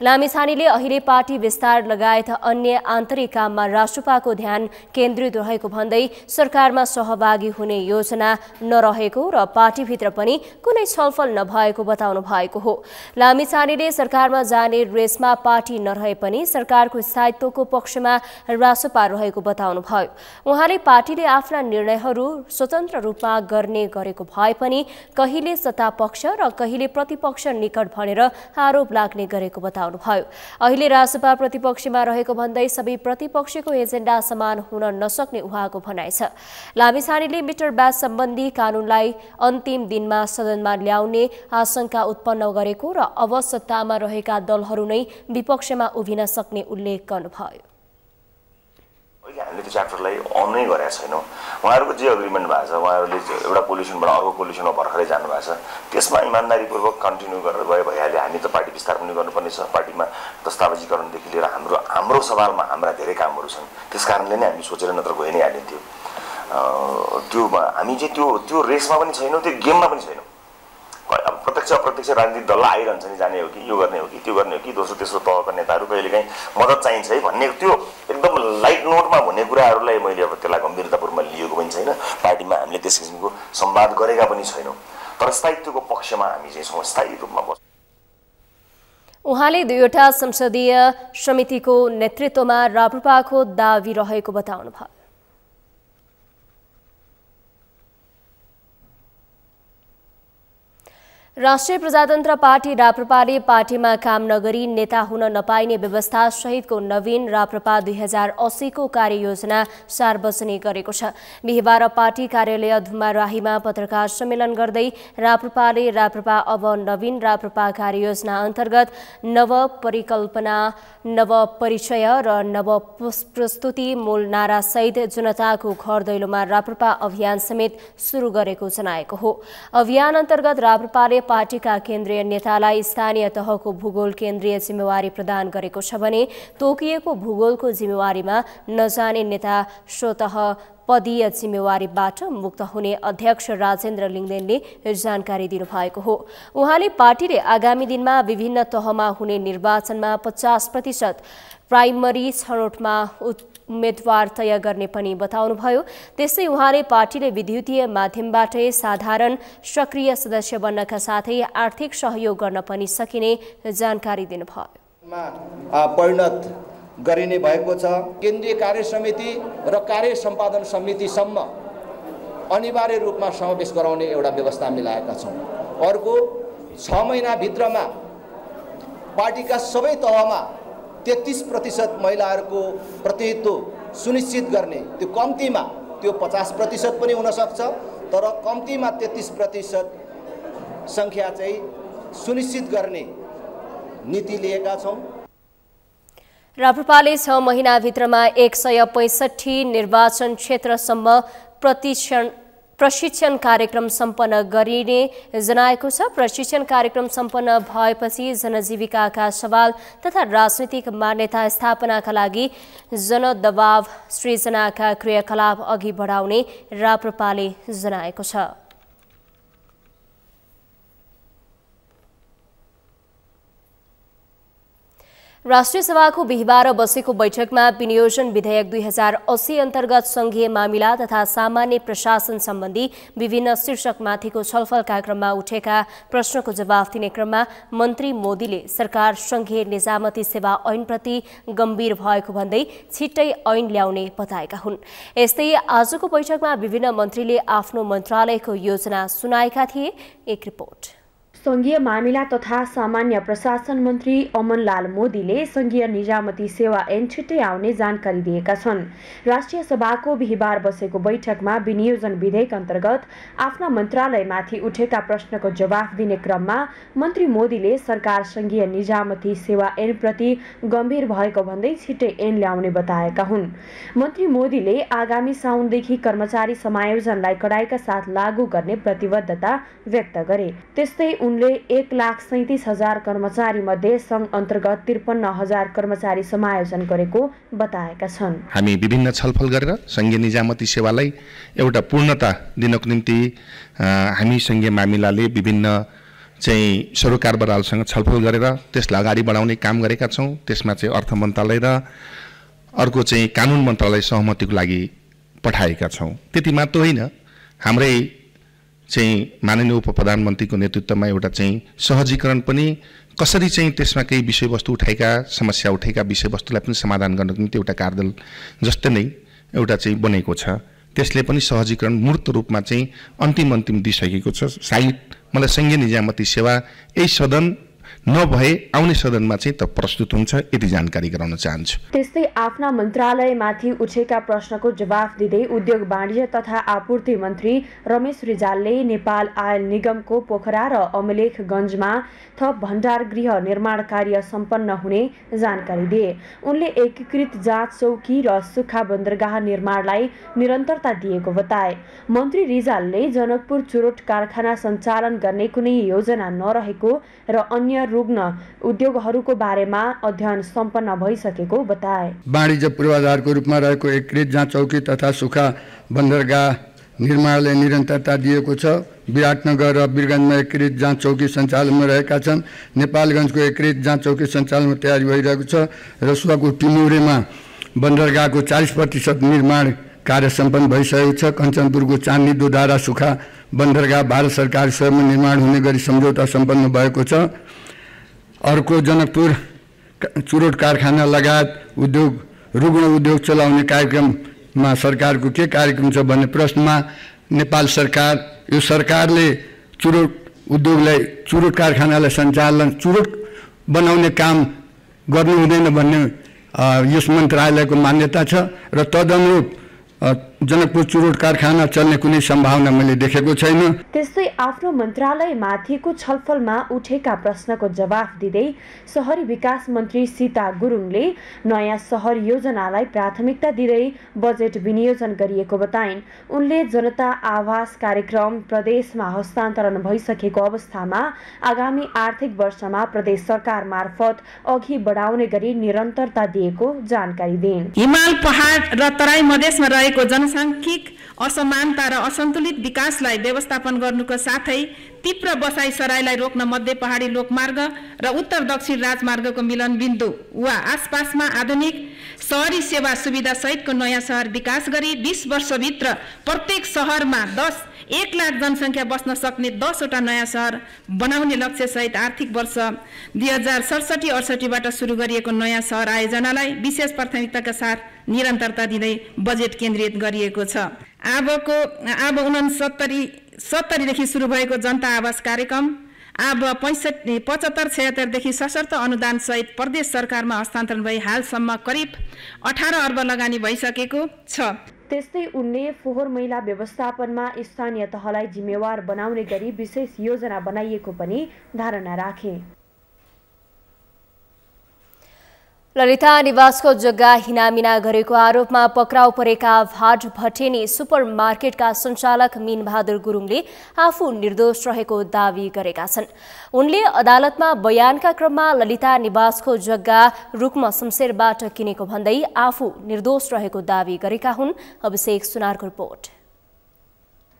लामिछानेले अहिले पार्टी विस्तार लगायत अन्य आन्तरिक काममा राष्ट्रपाको ध्यान केन्द्रित रहेको भन्दै सरकारमा सहभागी हुने योजना नरहेको र पार्टीभित्र पनि कुनै छलफल नभएको बताउनु भएको हो। लामिछानेले सरकारमा जाने रेसमा पार्टी नरहे पनि सरकारको स्थायित्वको पक्षमा राष्ट्रपा रहेको बताउनु भयो। उहाँले पार्टीले आफ्ना निर्णयहरू स्वतन्त्र रूपमा गर्ने गरेको भए पनि कहिले सत्ता पक्ष र कहिले प्रतिपक्ष निकट भनेर आरोप लाग्ने गरेको बताउनुभयो। अहिले रासपा प्रतिपक्षमा रहेको भन्दै सबै प्रतिपक्षको एजेन्डा समान हुन नसक्ने उहाँको भनाइ छ। लामिछानेले मिटर ब्याज सम्बन्धी कानूनलाई अन्तिम दिनमा सदनमा ल्याउने आशंका उत्पन्न गरेको र अब सत्तामा रहेका दलहरू नै विपक्षमा उभिन सक्ने उल्लेख गर्नुभयो। हामीले त्यो च्याप्टरलाई अन नै गरेका छैनौँ। उहाँहरूको जे एग्रिमेन्ट भएको छ, उहाँहरूले एउटा पोल्युसनबाट अर्को पोल्युसनमा भर्खरै जानुभएको छ, त्यसमा इमान्दारीपूर्वक कन्टिन्यू गरेर गए भइहाल्यो। हामी त पार्टी विस्तार पनि गर्नुपर्ने छ। पार्टीमा दस्तावेजीकरणदेखि लिएर हाम्रो सवालमा हाम्रा धेरै कामहरू छन्। त्यस कारणले नै हामी सोचेर नत्र गइ नै हालिन्थ्यो। त्यो हामी चाहिँ त्यो रेसमा पनि छैनौँ, त्यो गेममा पनि छैनौँ। अब प्रत्यक्ष अप्रत्यक्ष राजनीतिक दललाई आइरहन्छ नि, जाने हो कि यो गर्ने हो कि त्यो गर्ने हो कि दोस्रो तेस्रो तहका नेताहरू कहिलेकाहीँ मद्दत चाहिन्छ है भन्ने त्यो एकदम लाइट नोटमा भन्ने कुराहरूलाई मैले अब त्यसलाई गम्भीरतापूर्वकमा लिएको पनि छैन। पार्टीमा हामीले त्यस किसिमको संवाद गरेका पनि छैनौँ, तर स्थायित्वको पक्षमा हामी चाहिँ छौँ, स्थायी रूपमा बस्छौँ। उहाँले 2वटा संसदीय समितिको नेतृत्वमा राप्रपाको दावी रहेको बताउनुभयो। राष्ट्रिय प्रजातन्त्र पार्टी राप्रपाले पार्टीमा काम नगरी नेता हुन नपाइने व्यवस्था सहितको नवीन राप्रपा 2080 को कार्ययोजना सार्वजनिक गरेको छ। बिहिबार पार्टी कार्यालय धुम्माराहीमा पत्रकार सम्मेलन गर्दै राप्रपाले राप्रपा अब नवीन राप्रपा कार्ययोजना अन्तर्गत नव परिकल्पना, नव परिचय र नव प्रस्तुति मूल नारा सहित जनताको घर दैलोमा राप्रपा अभियान समेत सुरु गरेको जनाएको हो। अभियान अन्तर्गत राप्रपाले पार्टीका केन्द्रीय नेतालाई स्थानीय तहको भूगोल केन्द्रीय जिम्मेवारी प्रदान गरेको छ भने तोकिएको भूगोलको जिम्मेवारीमा नजाने नेता स्वतः पदीय जिम्मेवारीबाट मुक्त हुने अध्यक्ष राजेन्द्र लिङ्गदेनले जानकारी दिनुभएको हो। उहाँले पार्टीले आगामी दिनमा विभिन्न तहमा हुने निर्वाचनमा 50% प्राइमरी छनौटमा उम्मेदवार तय गर्ने पनि बताउनुभयो। त्यस्तै उहाँले पार्टीले विद्युतीय माध्यमबाटै साधारण सक्रिय सदस्य बन्नका साथै आर्थिक सहयोग गर्न पनि सकिने जानकारी दिनुभयो। परिणत गरिने भएको छ। केन्द्रीय कार्य समिति र कार्य सम्पादन समितिसम्म अनिवार्य रूपमा समावेश गराउने एउटा व्यवस्था मिलाएका छौँ। अर्को 6 महिनाभित्रमा पार्टीका सबै तहमा 33% महिलाहरूको प्रतिनिधित्व सुनिश्चित गर्ने, त्यो कम्तीमा त्यो 50% पनि हुन सक्छ, तर कम्तीमा 33% सङ्ख्या चाहिँ सुनिश्चित गर्ने नीति लिएका छौँ। राप्रपाले 6 महिनाभित्रमा 165 निर्वाचन क्षेत्रसम्म प्रशिक्षण कार्यक्रम सम्पन्न गरिने जनाएको छ। प्रशिक्षण कार्यक्रम सम्पन्न भएपछि जनजीविकाका सवाल तथा राजनीतिक मान्यता स्थापनाका लागि जनदबाव सृजनाका क्रियाकलाप अघि बढाउने राप्रपाले जनाएको छ। राष्ट्रिय सभाको बिहिबार बसेको बैठकमा विनियोजन विधेयक 2080 अन्तर्गत संघीय मामिला तथा सामान्य प्रशासन सम्बन्धी विभिन्न शीर्षकमाथिको छलफलका क्रममा उठेका प्रश्नको जवाफ दिने क्रममा मन्त्री मोदीले सरकार संघीय निजामती सेवा ऐनप्रति गम्भीर भएको भन्दै छिट्टै ऐन ल्याउने बताएका हुन्। यस्तै आजको बैठकमा विभिन्न मन्त्रीले आफ्नो मन्त्रालयको योजना सुनाएका थिए। एक रिपोर्ट। संघीय मामिला तथा सामान्य प्रशासन मन्त्री अमनलाल मोदीले संघीय निजामती सेवा ऐन छिट्टै आउने जानकारी दिएका छन्। राष्ट्रिय सभाको बिहिबार बसेको बैठकमा विनियोजन विधेयक अन्तर्गत आफ्ना मन्त्रालयमाथि उठेका प्रश्नको जवाफ दिने क्रममा मन्त्री मोदीले सरकार संघीय निजामती सेवा ऐनप्रति गम्भीर भएको भन्दै छिट्टै ऐन ल्याउने बताएका हुन्। मन्त्री मोदीले आगामी साउनदेखि कर्मचारी समायोजनलाई कडाइका साथ लागू गर्ने प्रतिबद्धता व्यक्त गरे। त्यस्तै उनले 1,37,000 कर्मचारी मध्ये संघ अन्तर्गत 53,000 कर्मचारी समायोजन गरेको बताएका छन्। हामी विभिन्न छलफल गरेर संघीय निजामती सेवालाई एउटा पूर्णता दिनको निम्ति हामी संघीय मामिलाले विभिन्न चाहिँ सरोकार बरालसँग छलफल गरेर त्यसलाई अगाडि बढाउने काम गरेका छौँ। त्यसमा चाहिँ अर्थ मन्त्रालय र अर्को चाहिँ कानुन मन्त्रालय सहमतिको लागि पठाएका छौँ। त्यति मात्र होइन, हाम्रै चाहिँ माननीय उप प्रधानमन्त्रीको नेतृत्वमा एउटा चाहिँ सहजीकरण पनि कसरी चाहिँ त्यसमा केही विषयवस्तु उठाएका समस्या उठेका विषयवस्तुलाई पनि समाधान गर्नको निम्ति एउटा कार्यदल जस्तै नै एउटा चाहिँ बनेको छ। त्यसले पनि सहजीकरण मूर्त रूपमा चाहिँ अन्तिम दिइसकेको छ। सायद मलाई संघीय निजामती सेवा यही सदन नभए आउने सदनमा चाहिँ त प्रस्तुत हुन्छ, यति जानकारी गराउन चाहन्छु। त्यस्तै आफ्ना मन्त्रालयमाथि उठेका प्रश्नको जवाफ दिँदै उद्योग वाणिज्य तथा आपूर्ति मन्त्री रमेश रिजालले नेपाल आयल निगमको पोखरा र अमलेखगञ्जमा थप भण्डार गृह निर्माण कार्य सम्पन्न हुने जानकारी दिए। उनले एकीकृत जाँच चौकी र सुक्खा बन्दरगाह निर्माणलाई निरन्तरता दिएको बताए। मन्त्री रिजालले जनकपुर चुरोट कारखाना सञ्चालन गर्ने कुनै योजना नरहेको र अन्य रुग्ण उद्योगहरूको बारेमा अध्ययन सम्पन्न भइसकेको बताए। वाणिज्य पूर्वाधारको रूपमा रहेको एकीकृत जाँच चौकी तथा सुक्खा बन्दरगाह निर्माणलाई निरन्तरता दिएको छ। विराटनगर र वीरगञ्जमा एकीकृत जाँच चौकी सञ्चालनमा रहेका छन्। नेपालगञ्जको एकीकृत जाँच चौकी सञ्चालनमा तयारी भइरहेको छ। रसुवाको टिमुरेमा बन्दरगाहको 40% निर्माण कार्य सम्पन्न भइसकेको छ। कञ्चनपुरको चाँदनी दोधारा सुखा बन्दरगाह भारत सरकार स्वयं निर्माण हुने गरी सम्झौता सम्पन्न भएको छ। अर्को जनकपुर चुरोट कारखाना लगायत रुग्ण उद्योग चलाउने कार्यक्रममा सरकारको के कार्यक्रम छ भन्ने प्रश्नमा नेपाल सरकार यो सरकारले चुरोट उद्योगलाई चुरोट कारखानालाई सञ्चालन चुरोट बनाउने काम गर्नु हुँदैन भन्ने यस मन्त्रालयको मान्यता छ र तदनुरूप जनकपुर चुरोट कारखाना चल्ने कुनै सम्भावना मैले देखेको छैन। त्यस्तै आफ्नो मन्त्रालयमाथिको छलफलमा उठेका प्रश्नको जवाफ दिँदै शहरी विकास मन्त्री सीता गुरुङले नयाँ शहर योजनालाई प्राथमिकता दिँदै बजेट विनियोजन गरिएको बताइन्। उनले जनता आवास कार्यक्रम प्रदेशमा हस्तान्तरण भइसकेको अवस्थामा आगामी आर्थिक वर्षमा प्रदेश सरकार मार्फत अघि बढाउने गरी निरन्तरता दिएको जानकारी दिइन्। हिमाल पहाड र तराई मधेसमा रहेको जनसाङ्ख्यिक असमानता र असन्तुलित विकासलाई व्यवस्थापन गर्नुको साथै तीव्र बसाई सराईलाई रोक्न मध्य पहाडी लोकमार्ग र उत्तर दक्षिण राजमार्गको मिलन बिन्दु वा आसपासमा आधुनिक शहरी सेवा सुविधा सहितको नयाँ शहर विकास गरी 20 वर्षभित्र प्रत्येक शहरमा 1 लाख जनसङ्ख्या बस्न सक्ने 10 वटा नयाँ शहर बनाउने लक्ष्य सहित आर्थिक वर्ष 2067-68बाट सुरु गरिएको नयाँ शहर आयोजनालाई विशेष प्राथमिकताका साथ निरन्तरता दिँदै बजेट केन्द्रित गरिएको छ। अब 69-70 देखि सुरु भएको जनता आवास कार्यक्रम अब 75-76 देखि सशर्त अनुदान सहित प्रदेश सरकारमा हस्तान्तरण भई हालसम्म करिब 18 अर्ब लगानी भइसकेको छ। त्यस्तै उनले फोहोर मैला व्यवस्थापनमा स्थानीय तहलाई जिम्मेवार बनाउने गरी विशेष योजना बनाइएको पनि धारणा राखे। ललिता निवासको जग्गा हिनामिना गरेको आरोपमा पक्राउ परेका भाट भटेनी सुपरमार्केटका सञ्चालक मीनबहादुर गुरुङले आफू निर्दोष रहेको दावी गरेका छन्। उनले अदालतमा बयानका क्रममा ललिता निवासको जग्गा रुक्म शमशेरबाट किनेको भन्दै आफू निर्दोष रहेको दावी गरेका हुन्। अभिषेक सुनारको रिपोर्ट।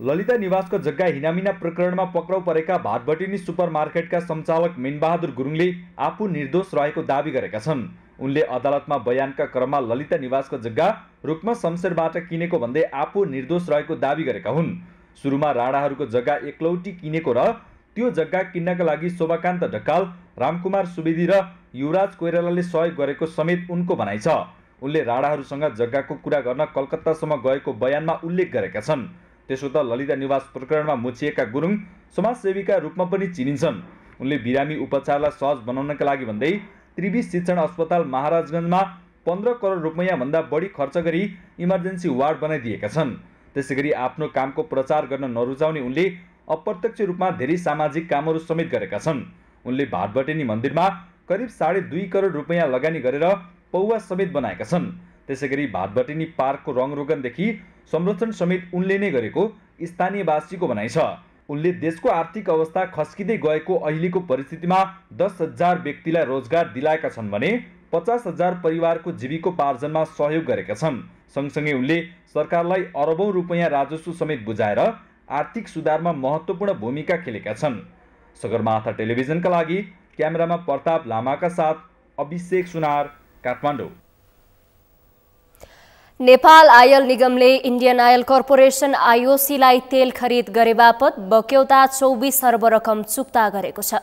ललिता निवासको जग्गा हिनामिना प्रकरणमा पक्राउ परेका भाट भटेनी सुपरमार्केटका सञ्चालक मीनबहादुर गुरुङले आफू निर्दोष रहेको दावी गरेका छन्। उनले अदालतमा बयानका क्रममा ललिता निवासको जग्गा रुक्म शमशेरबाट किनेको भन्दै आफू निर्दोष रहेको दावी गरेका हुन्। सुरुमा राणाहरूको जग्गा एकलौटी किनेको र त्यो जग्गा किन्नका लागि शोभाकान्त ढकाल, रामकुमार सुवेदी र युवराज कोइरालाले सहयोग गरेको समेत उनको भनाइ छ। उनले राणाहरूसँग जग्गाको कुरा गर्न कलकत्तासम्म गएको बयानमा उल्लेख गरेका छन्। त्यसो त ललिता निवास प्रकरणमा मुछिएका गुरुङ समाजसेवीका रूपमा पनि चिनिन्छन्। उनले बिरामी उपचारलाई सहज बनाउनका लागि भन्दै त्रिवी शिक्षण अस्पताल महाराजगञ्जमा 15 करोड रुपैयाँ भन्दा बढी खर्च गरी इमर्जेन्सी वार्ड बनाइदिएका छन्। त्यसैगरी आफ्नो कामको प्रचार गर्न नरुचाउने उनले अप्रत्यक्ष रूपमा धेरै सामाजिक कामहरू समेत गरेका छन्। उनले भाट भटेनी मन्दिरमा करिब 2.5 करोड रुपैयाँ लगानी गरेर पौवा समेत बनाएका छन्। त्यसैगरी भाट भटेनी पार्कको रङरोगनदेखि संरक्षण समेत उनले नै गरेको स्थानीयवासीको भनाइ छ। उनले देशको आर्थिक अवस्था खस्किँदै गएको अहिलेको परिस्थितिमा 10,000 व्यक्तिलाई रोजगार दिलाएका छन् भने 50,000 परिवारको जीविकोपार्जनमा सहयोग गरेका छन्। सँगसँगै उनले सरकारलाई अरबौं रुपैयाँ राजस्व समेत बुझाएर आर्थिक सुधारमा महत्त्वपूर्ण भूमिका खेलेका छन्। सगरमाथा टेलिभिजनका लागि क्यामेरामा प्रताप लामाका साथ अभिषेक सुनार, काठमाडौँ। नेपाल आयल निगमले इन्डियन आयल कर्पोरेसन आईओसीलाई तेल खरिद गरे बापत बक्यौता 24 अर्ब रकम चुक्ता गरेको छ।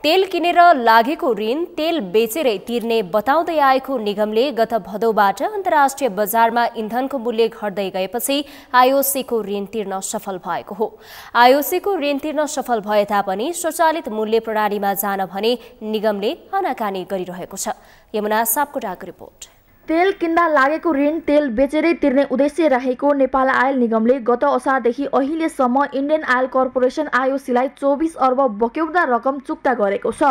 तेल किनेर लागेको ऋण तेल बेचेरै तिर्ने बताउँदै आएको निगमले गत भदौबाट अन्तर्राष्ट्रिय बजारमा इन्धनको मूल्य घट्दै गएपछि आईओसीको ऋण तिर्न सफल भएको हो। आईओसीको ऋण तिर्न सफल भए तापनि स्वचालित मूल्य प्रणालीमा जान भने निगमले आनाकानी गरिरहेको छ। यमुना सापकोटाको रिपोर्ट। तेल किन्दा लागेको ऋण तेल बेचेरै तिर्ने उद्देश्य रहेको नेपाल आयल निगमले गत असारदेखि अहिलेसम्म इन्डियन आयल कर्पोरेसन आईओसीलाई 24 अर्ब बक्यौदा रकम चुक्ता गरेको छ।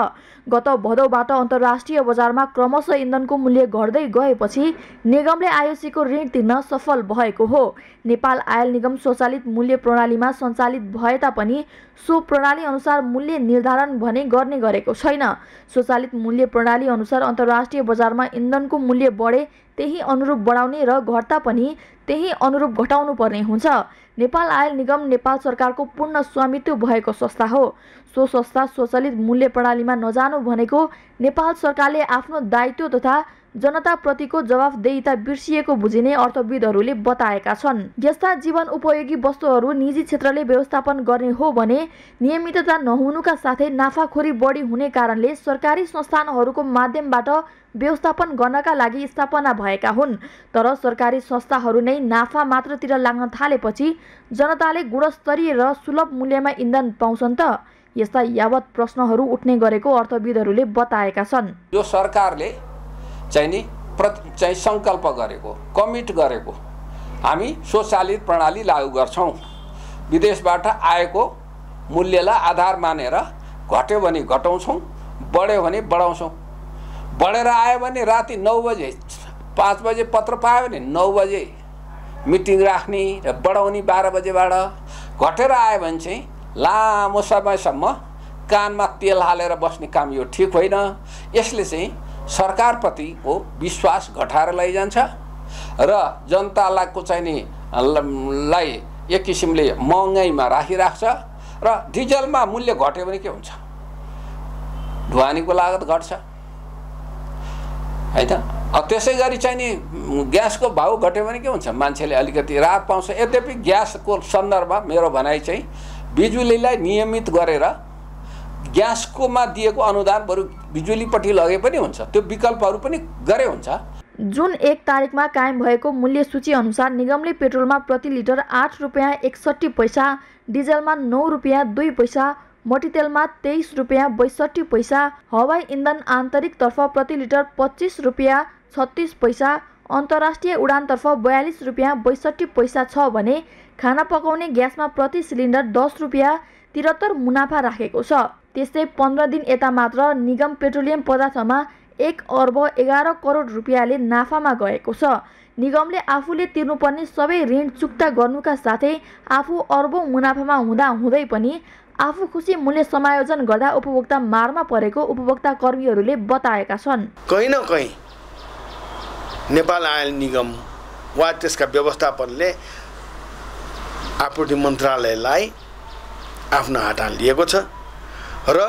गत भदौबाट अन्तर्राष्ट्रिय बजारमा क्रमशः इन्धनको मूल्य घट्दै गएपछि निगमले आईओसीको ऋण तिर्न सफल भएको हो। नेपाल आयल निगम स्वचालित मूल्य प्रणालीमा सञ्चालित भए तापनि सो प्रणाली अनुसार मूल्य निर्धारण भने गर्ने गरेको छैन। स्वचालित मूल्य प्रणाली अनुसार अन्तर्राष्ट्रिय बजारमा इन्धनको मूल्य बढे त्यही अनुरूप बढाउने र घट्दा पनि त्यही अनुरूप घटाउनु पर्ने हुन्छ। नेपाल आयल निगम नेपाल सरकारको पूर्ण स्वामित्व भएको संस्था हो। सो संस्था स्वचालित मूल्य प्रणालीमा नजानु भनेको नेपाल सरकारले आफ्नो दायित्व तथा जनताप्रतिको जवाफदेहिता बिर्सिएको बुझिने अर्थविदहरूले बताएका छन्। यस्ता जीवन उपयोगी वस्तुहरू निजी क्षेत्रले व्यवस्थापन गर्ने हो भने नियमितता नहुनुका साथै नाफाखोरी बढी हुने कारणले सरकारी संस्थानहरूको माध्यमबाट व्यवस्थापन गर्नका लागि स्थापना भएका हुन्। तर सरकारी संस्थाहरू नै नाफा मात्रतिर लाग्न थालेपछि जनताले गुणस्तरीय र सुलभ मूल्यमा इन्धन पाउँछन् त? यस्ता यावत प्रश्नहरू उठ्ने गरेको अर्थविदहरूले बताएका छन्। यो सरकारले चाहिँ सङ्कल्प गरेको, कमिट गरेको हामी स्वचालित प्रणाली लागू गर्छौँ। विदेशबाट आएको मूल्यलाई आधार मानेर घट्यो भने घटाउँछौँ, बढ्यो भने बढाउँछौँ। बढेर आयो भने राति 9 बजे 5 बजे पत्र पायो भने 9 बजे मिटिङ राख्ने र बढाउने 12 बजेबाट। घटेर आयो भने चाहिँ लामो समयसम्म कानमा तेल हालेर बस्ने काम यो ठिक होइन। यसले चाहिँ सरकारप्रतिको विश्वास घटाएर लैजान्छ र जनताको चाहिँ नि लाई एक किसिमले महँगाइमा राखिराख्छ। र डिजलमा मूल्य घट्यो भने के हुन्छ? ढुवानीको लागत घट्छ है त। त्यसै गरी चाहिँ नि ग्यासको भाउ घट्यो भने के हुन्छ? मान्छेले अलिकति राहत पाउँछ। यद्यपि ग्यासको सन्दर्भमा मेरो भनाइ चाहिँ बिजुलीलाई नियमित गरेर ग्यासकोमा दिएको अनुदान बरु बिजुलीपट्टि लगे पनि हुन्छ, त्यो विकल्पहरू पनि गरे हुन्छ। जुन 1 तारिकमा कायम भएको मूल्य सूची अनुसार निगमले पेट्रोलमा प्रति लिटर 8 रुपियाँ 61 पैसा, डिजलमा 9 रुपियाँ 2 पैसा, मट्टीतेलमा 23 रुपियाँ 62 पैसा, हवाई इन्धन आन्तरिकतर्फ प्रति लिटर 25 रुपियाँ 36 पैसा, अन्तर्राष्ट्रिय उडानतर्फ 42 रुपियाँ 62 पैसा छ भने खाना पकाउने ग्यासमा प्रति सिलिन्डर 10 रुपियाँ 73 मुनाफा राखेको छ। त्यस्तै 15 दिन यता मात्र निगम पेट्रोलियम पदार्थमा 1 अर्ब 11 करोड रुपियाँले नाफामा गएको छ। निगमले आफूले तिर्नुपर्ने सबै ऋण चुक्ता गर्नुका साथै आफू अर्बौं मुनाफामा हुँदा हुँदै पनि आफू खुसी मूल्य समायोजन गर्दा उपभोक्ता मारमा परेको उपभोक्ता कर्मीहरूले बताएका छन्। कहीँ न कहीँ नेपाल आयल निगम वा त्यसका व्यवस्थापनले आपूर्ति मन्त्रालयलाई आफ्नो हातमा लिएको छ र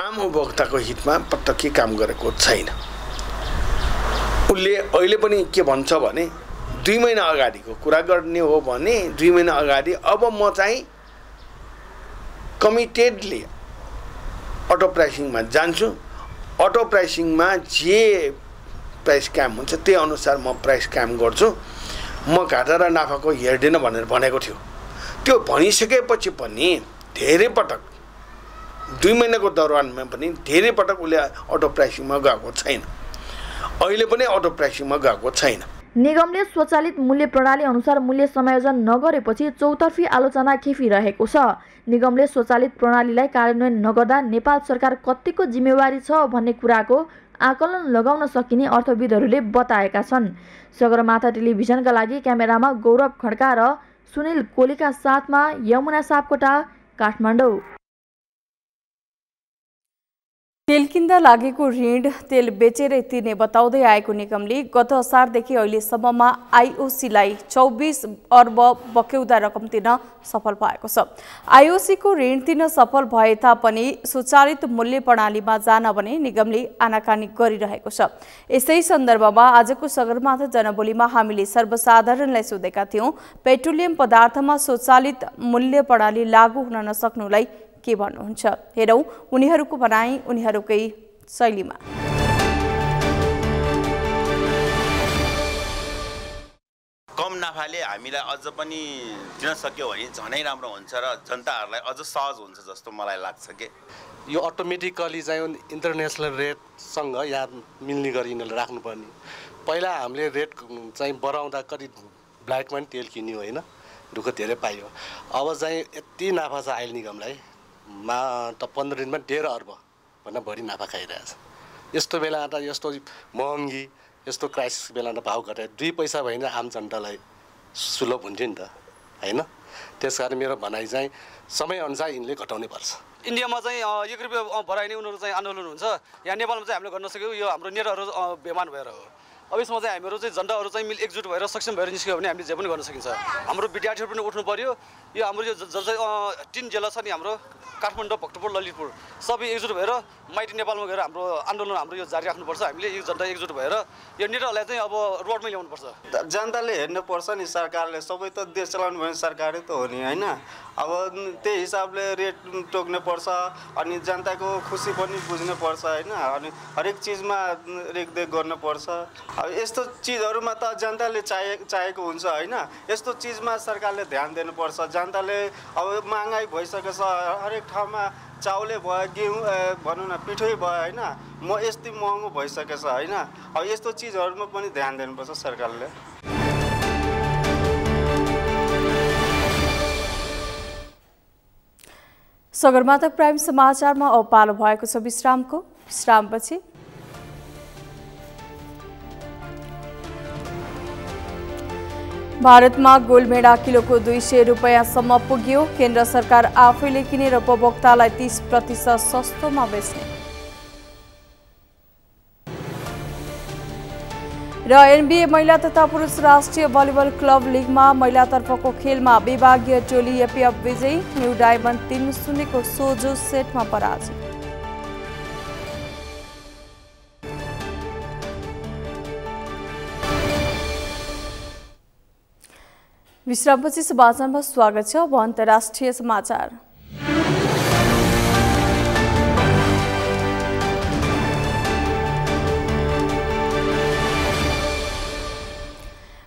आम उपभोक्ताको हितमा पटक्कै काम गरेको छैन। उसले अहिले पनि के भन्छ भने 2 महिना अगाडिको कुरा गर्ने हो भने 2 महिना अगाडि अब म चाहिँ कमिटेडली अटो प्राइसिङमा जान्छु, अटो प्राइसिङमा जे प्राइस कायम हुन्छ त्यही अनुसार म प्राइस कायम गर्छु, म घाटा र नाफाको हेर्दिनँ भनेर भनेको थियो। त्यो भनिसकेपछि पनि धेरै पटक 2 महिनाको दौरानमा पनि धेरै पटक उसले अटो प्राइसिङमा गएको छैन। अहिले पनि अटो प्राइसिङमा गएको छैन। निगमले स्वचालित मूल्य प्रणाली अनुसार मूल्य समायोजन नगरेपछि चौतर्फी आलोचना खेपिरहेको छ। निगमले स्वचालित प्रणालीलाई कार्यान्वयन नगर्दा नेपाल सरकार कतिको जिम्मेवारी छ भन्ने कुराको आकलन लगाउन सकिने अर्थविदहरूले बताएका छन्। सगरमाथा टेलिभिजनका लागि क्यामेरामा गौरव खड्का र सुनिल कोलीका साथमा यमुना सापकोटा, काठमाडौँ। तेल किन्दा लागेको ऋण तेल बेचेरै तिर्ने बताउँदै आएको निगमले गत असारदेखि अहिलेसम्ममा आइओसीलाई 24 अर्ब बक्यौदा रकम तिर्न सफल भएको छ। आइओसीको ऋण तिर्न सफल भए तापनि स्वचालित मूल्य प्रणालीमा जान भने निगमले आनाकानी गरिरहेको छ। यसै सन्दर्भमा आजको सगरमाथा जनबोलीमा हामीले सर्वसाधारणलाई सोधेका थियौं, पेट्रोलियम पदार्थमा स्वचालित मूल्य प्रणाली लागू हुन नसक्नुलाई के भन्नुहुन्छ? हेरौं उनीहरूको भनाई उनीहरूकै शैलीमा। कम नाफाले हामीलाई अझ पनि दिन सक्यो भने झनै राम्रो हुन्छ र जनताहरूलाई अझ सहज हुन्छ जस्तो मलाई लाग्छ के यो अटोमेटिकली चाहिँ इन्टरनेसनल रेटसँग यहाँ मिल्ने गरी यिनीहरूले राख्नुपर्ने। पहिला हामीले रेट चाहिँ बढाउँदा कति ब्ल्याकमा पनि तेल किन्यो होइन, दुःख धेरै पाइयो। अब चाहिँ यति नाफा छ आयल निगमलाई त 15 दिनमा 1.5 अर्ब भन्दा बढी नाफा खाइरहेछ। यस्तो बेला त यस्तो महँगी यस्तो क्राइसिस बेला त भाउ घटाए 2 पैसा भए आम जनतालाई सुलभ हुन्थ्यो नि त होइन। त्यसकारण मेरो भनाइ चाहिँ समयअनुसार यिनले घटाउनै पर्छ। इन्डियामा चाहिँ 1 रुपियाँ भराइने उनीहरू चाहिँ आन्दोलन हुन्छ, यहाँ नेपालमा चाहिँ हामीले गर्न नसकेको यो हाम्रो नेताहरू बेमान भएर हो। अब यसमा चाहिँ हामीहरू चाहिँ जनताहरू चाहिँ एकजुट भएर सक्षम भएर निस्क्यो भने हामीले जे पनि गर्न सकिन्छ। हाम्रो विद्यार्थीहरू पनि उठ्नु पर्यो। यो हाम्रो यो तीन जिल्ला छ नि हाम्रो काठमाडौँ, भक्तपुर, ललितपुर सबै एकजुट भएर माइती नेपालमा गएर हाम्रो आन्दोलन हाम्रो यो जारी राख्नुपर्छ। हामीले यो जनता एकजुट भएर यो नेताहरूलाई चाहिँ अब रोडमै ल्याउनुपर्छ। जनताले हेर्नुपर्छ नि, सरकारले सबै त देश चलाउनु भने सरकारै त हो नि हैन। अब त्यही हिसाबले रेट तोक्नु पर्छ अनि जनताको खुसी पनि बुझ्नु पर्छ हैन। अनि हरेक चिजमा रेखदेख गर्नुपर्छ। अब यस्तो चिजहरुमा त जनताले चाहेको हुन्छ हैन। यस्तो चिजमा सरकारले ध्यान दिनुपर्छ। जनताले अब महँगाई भइसकेछ, हरेक ठाउँमा चाउले भयो, गेहूँ भनौँ न पिठोइ भयो हैन। यस्तै महँगो भइसकेछ हैन। अब यस्तो चिजहरुमा पनि ध्यान दिनुपर्छ सरकारले। सगरमाथा प्राइम समाचारमा अब पालो भएको छ विश्रामको। विश्रामपछि भारतमा गोलभेडा किलोको 200 रुपैयाँसम्म पुग्यो। केन्द्र सरकार आफैले किनेर उपभोक्तालाई 30% सस्तोमा बेच्ने। र एनबीए महिला तथा पुरुष राष्ट्रिय भलिबल क्लब लिगमा महिलातर्फको खेलमा विभागीय टोली एपीएफ विजयी। न्यू डायमन्ड 3-0 को सोझो सेटमा पराजित। विश्रामपछि समाचारमा स्वागत छ। अब अन्तर्राष्ट्रिय समाचार।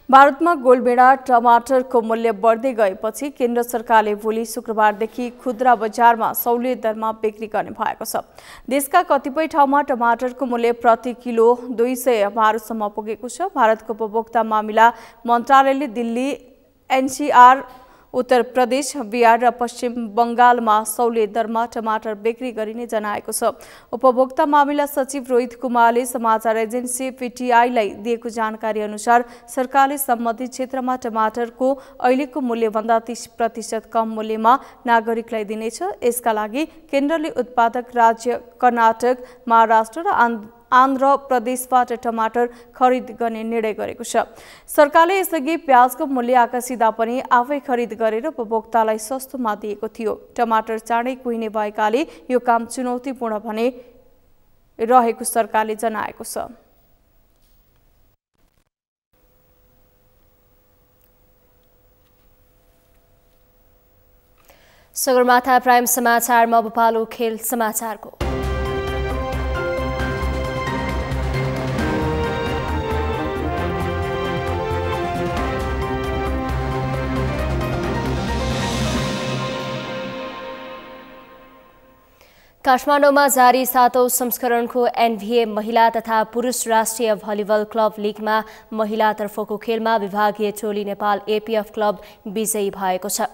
भारतमा गोलभेडा टमाटरको मूल्य बढ्दै गएपछि केन्द्र सरकारले भोलि शुक्रबारदेखि खुद्रा बजारमा सहुलियत दरमा बिक्री गर्ने भएको छ। देशका कतिपय ठाउँमा टमाटरको मूल्य प्रति किलो 212 पुगेको छ। भारतको उपभोक्ता मामिला मन्त्रालयले दिल्ली, एनसीआर, उत्तर प्रदेश, बिहार र पश्चिम बंगालमा सहुलियत दरमा टमाटर बिक्री गरिने जनाएको छ। उपभोक्ता मामिला सचिव रोहित कुमारले समाचार एजेन्सी पीटीआईलाई दिएको जानकारी अनुसार सरकारले सम्बन्धित क्षेत्रमा टमाटरको अहिलेको मूल्यभन्दा 30% कम मूल्यमा नागरिकलाई दिनेछ। यसका लागि केन्द्रले उत्पादक राज्य कर्नाटक, महाराष्ट्र र आन्ध्र प्रदेशबाट टमाटर खरिद गर्ने निर्णय गरेको छ। सरकारले यसअघि प्याजको मूल्य आकाशिँदा पनि आफै खरिद गरेर उपभोक्तालाई सस्तोमा दिएको थियो। टमाटर चाँडै कुहिने भएकाले यो काम चुनौतीपूर्ण भने रहेको सरकारले जनाएको छ। सगरमाथा प्राइम समाचारमा अब पालो खेल समाचारको। काठमाडौँमा जारी 7औं संस्करणको एनभीए महिला तथा पुरुष राष्ट्रिय भलिबल क्लब लिगमा महिलातर्फको खेलमा विभागीय टोली नेपाल एपीएफ क्लब विजयी भएको छ।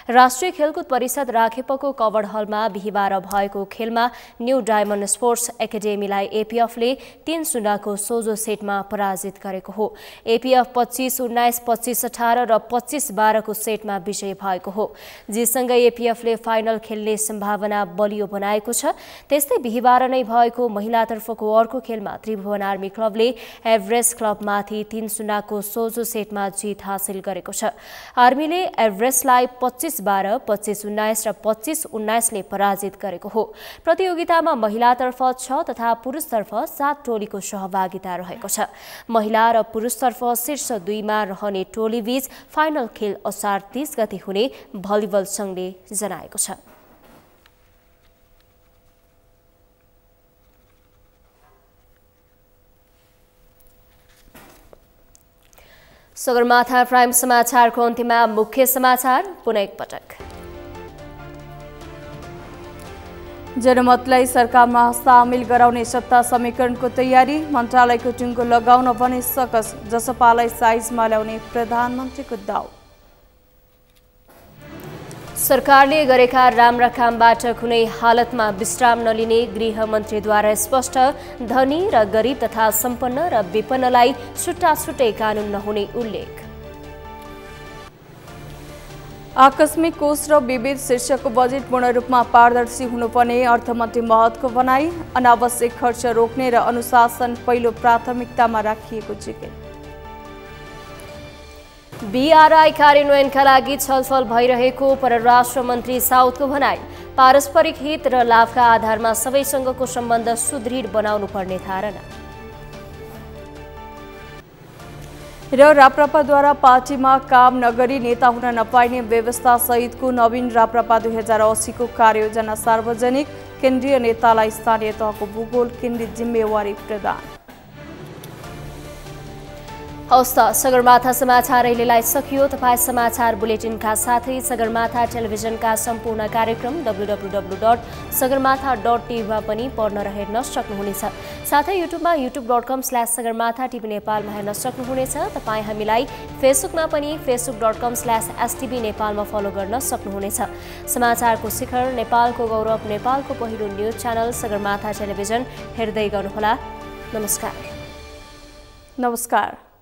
राष्ट्रिय खेलकुद परिषद राखेपको कभर हलमा बिहिबार भएको खेलमा न्यू डायमन्ड स्पोर्ट्स एकाडेमीलाई एपीएफले 3-0 को सोझो सेटमा पराजित गरेको हो। एपीएफ 25-19, 25-18 र 25-12 को सेटमा विजयी भएको हो। जीसँगै एपीएफले फाइनल खेल्ने सम्भावना बलियो बनाएको छ। त्यस्तै बिहिबार नै भएको महिलातर्फको अर्को खेलमा त्रिभुवन आर्मी क्लबले एभरेस्ट क्लबमाथि 3-0 को सोझो सेटमा जित हासिल गरेको छ। आर्मीले एभरेस्टलाई 25-12, 25-19 र 25-19 ले पराजित गरेको हो। प्रतियोगितामा महिलातर्फ 6 तथा पुरुषतर्फ 7 टोलीको सहभागिता रहेको छ। महिला र पुरुषतर्फ शीर्ष 2 मा रहने टोलीबीच फाइनल खेल असार 30 गते हुने भलिबल संघले जनाएको छ। सगरमाथा प्राइम समाचारको अन्त्यमा मुख्य समाचार पुनः एकपटक। जनमतलाई सरकारमा सामेल गराउने सत्ता समीकरणको तयारी। मन्त्रालयको टुङ्गो लगाउन भने सकस, जसपालाई साइजमा ल्याउने प्रधानमन्त्रीको दाउ। सरकारले गरेका राम्रा कामबाट कुनै हालतमा विश्राम नलिने गृहमन्त्रीद्वारा स्पष्ट। धनी र गरिब तथा सम्पन्न र विपन्नलाई छुट्टा छुट्टै कानुन नहुने उल्लेख। आकस्मिक कोष र विविध शीर्षकको बजेट पूर्ण रूपमा पारदर्शी हुनुपर्ने अर्थमन्त्री महतको भनाई। अनावश्यक खर्च रोक्ने र अनुशासन पहिलो प्राथमिकतामा राखिएको जिकिर। BRI कार्यान्वयनका लागि छलफल भइरहेको परराष्ट्र मन्त्री साउदको भनाई। पारस्परिक हित र लाभका आधारमा सबैसँगको सम्बन्ध सुदृढ बनाउनु पर्ने धारणा। र राप्रपाद्वारा पार्टीमा काम नगरी नेता हुन नपाइने व्यवस्था सहितको नवीन राप्रपा 2080 को कार्ययोजना सार्वजनिक। केन्द्रीय नेतालाई स्थानीय तहको भूगोल केन्द्रित जिम्मेवारी प्रदान। हवस् त सगरमाथा समाचार अहिलेलाई सकियो। तपाईँ समाचार बुलेटिनका साथै सगरमाथा टेलिभिजनका सम्पूर्ण कार्यक्रम www.sagarmatha.tv मा पनि पढ्न र हेर्न सक्नुहुनेछ। साथै युट्युबमा youtube.com/sagarmatha TV नेपालमा हेर्न सक्नुहुनेछ। तपाईँ हामीलाई फेसबुकमा पनि facebook.com/stv नेपालमा फलो गर्न सक्नुहुनेछ। समाचारको शिखर नेपालको गौरव नेपालको पहिलो न्युज च्यानल सगरमाथा टेलिभिजन हेर्दै गर्नुहोला। नमस्कार।